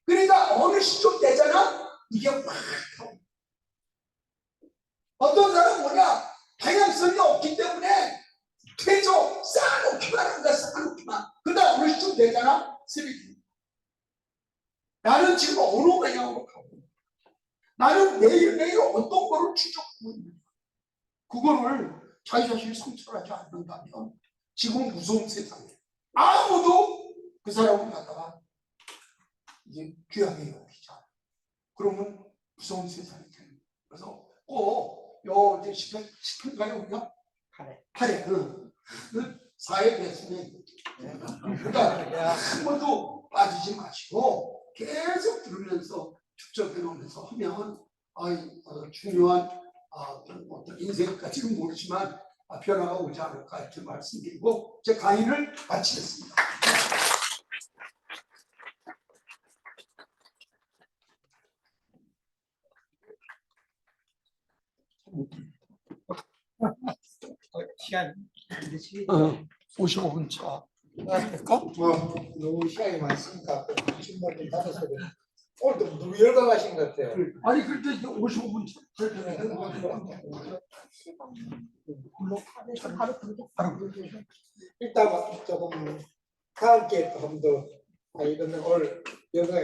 그러니까 어느 시점 되잖아, 이게 확 하고. 어떤 사람은 뭐냐, 방향성이 없기 때문에 퇴적, 쌓아놓기만 한다. 쌓아놓기만. 그러다 어느 시점 되잖아, 쓰레기. 나는 지금 어느 방향으로 가고, 나는 매일매일 어떤 거를 추적하고 있는가. 그거를 자기 자신이 성찰하지 않는다면 지금 무서운 세상에 아무도 그 사람을 갖다가 이제 귀하게 여기지 않아. 그러면 무서운 세상이 되는 거예요. 그래서 꼭 이제 10편가요 우리가? 8회. 그 4회 배순에. 그러니까 한 번도 빠지지 마시고 계속 들으면서 축적해 놓으면서 하면 중요한 어떤 인생까지는 모르지만 변화가 오지 않을까 이렇게 말씀드리고 제 강의를 마치겠습니다. 시간 안 되시겠죠? 55분 차. 너무 시간이 많으니까 질문 좀 받아서 오늘도 너무 열광하신 것 같아요. 아니 그때 55분 차. 바로 부르겠습니다. 일단 조금 다음 기회에 또 한 번 더 이거는 오늘 영광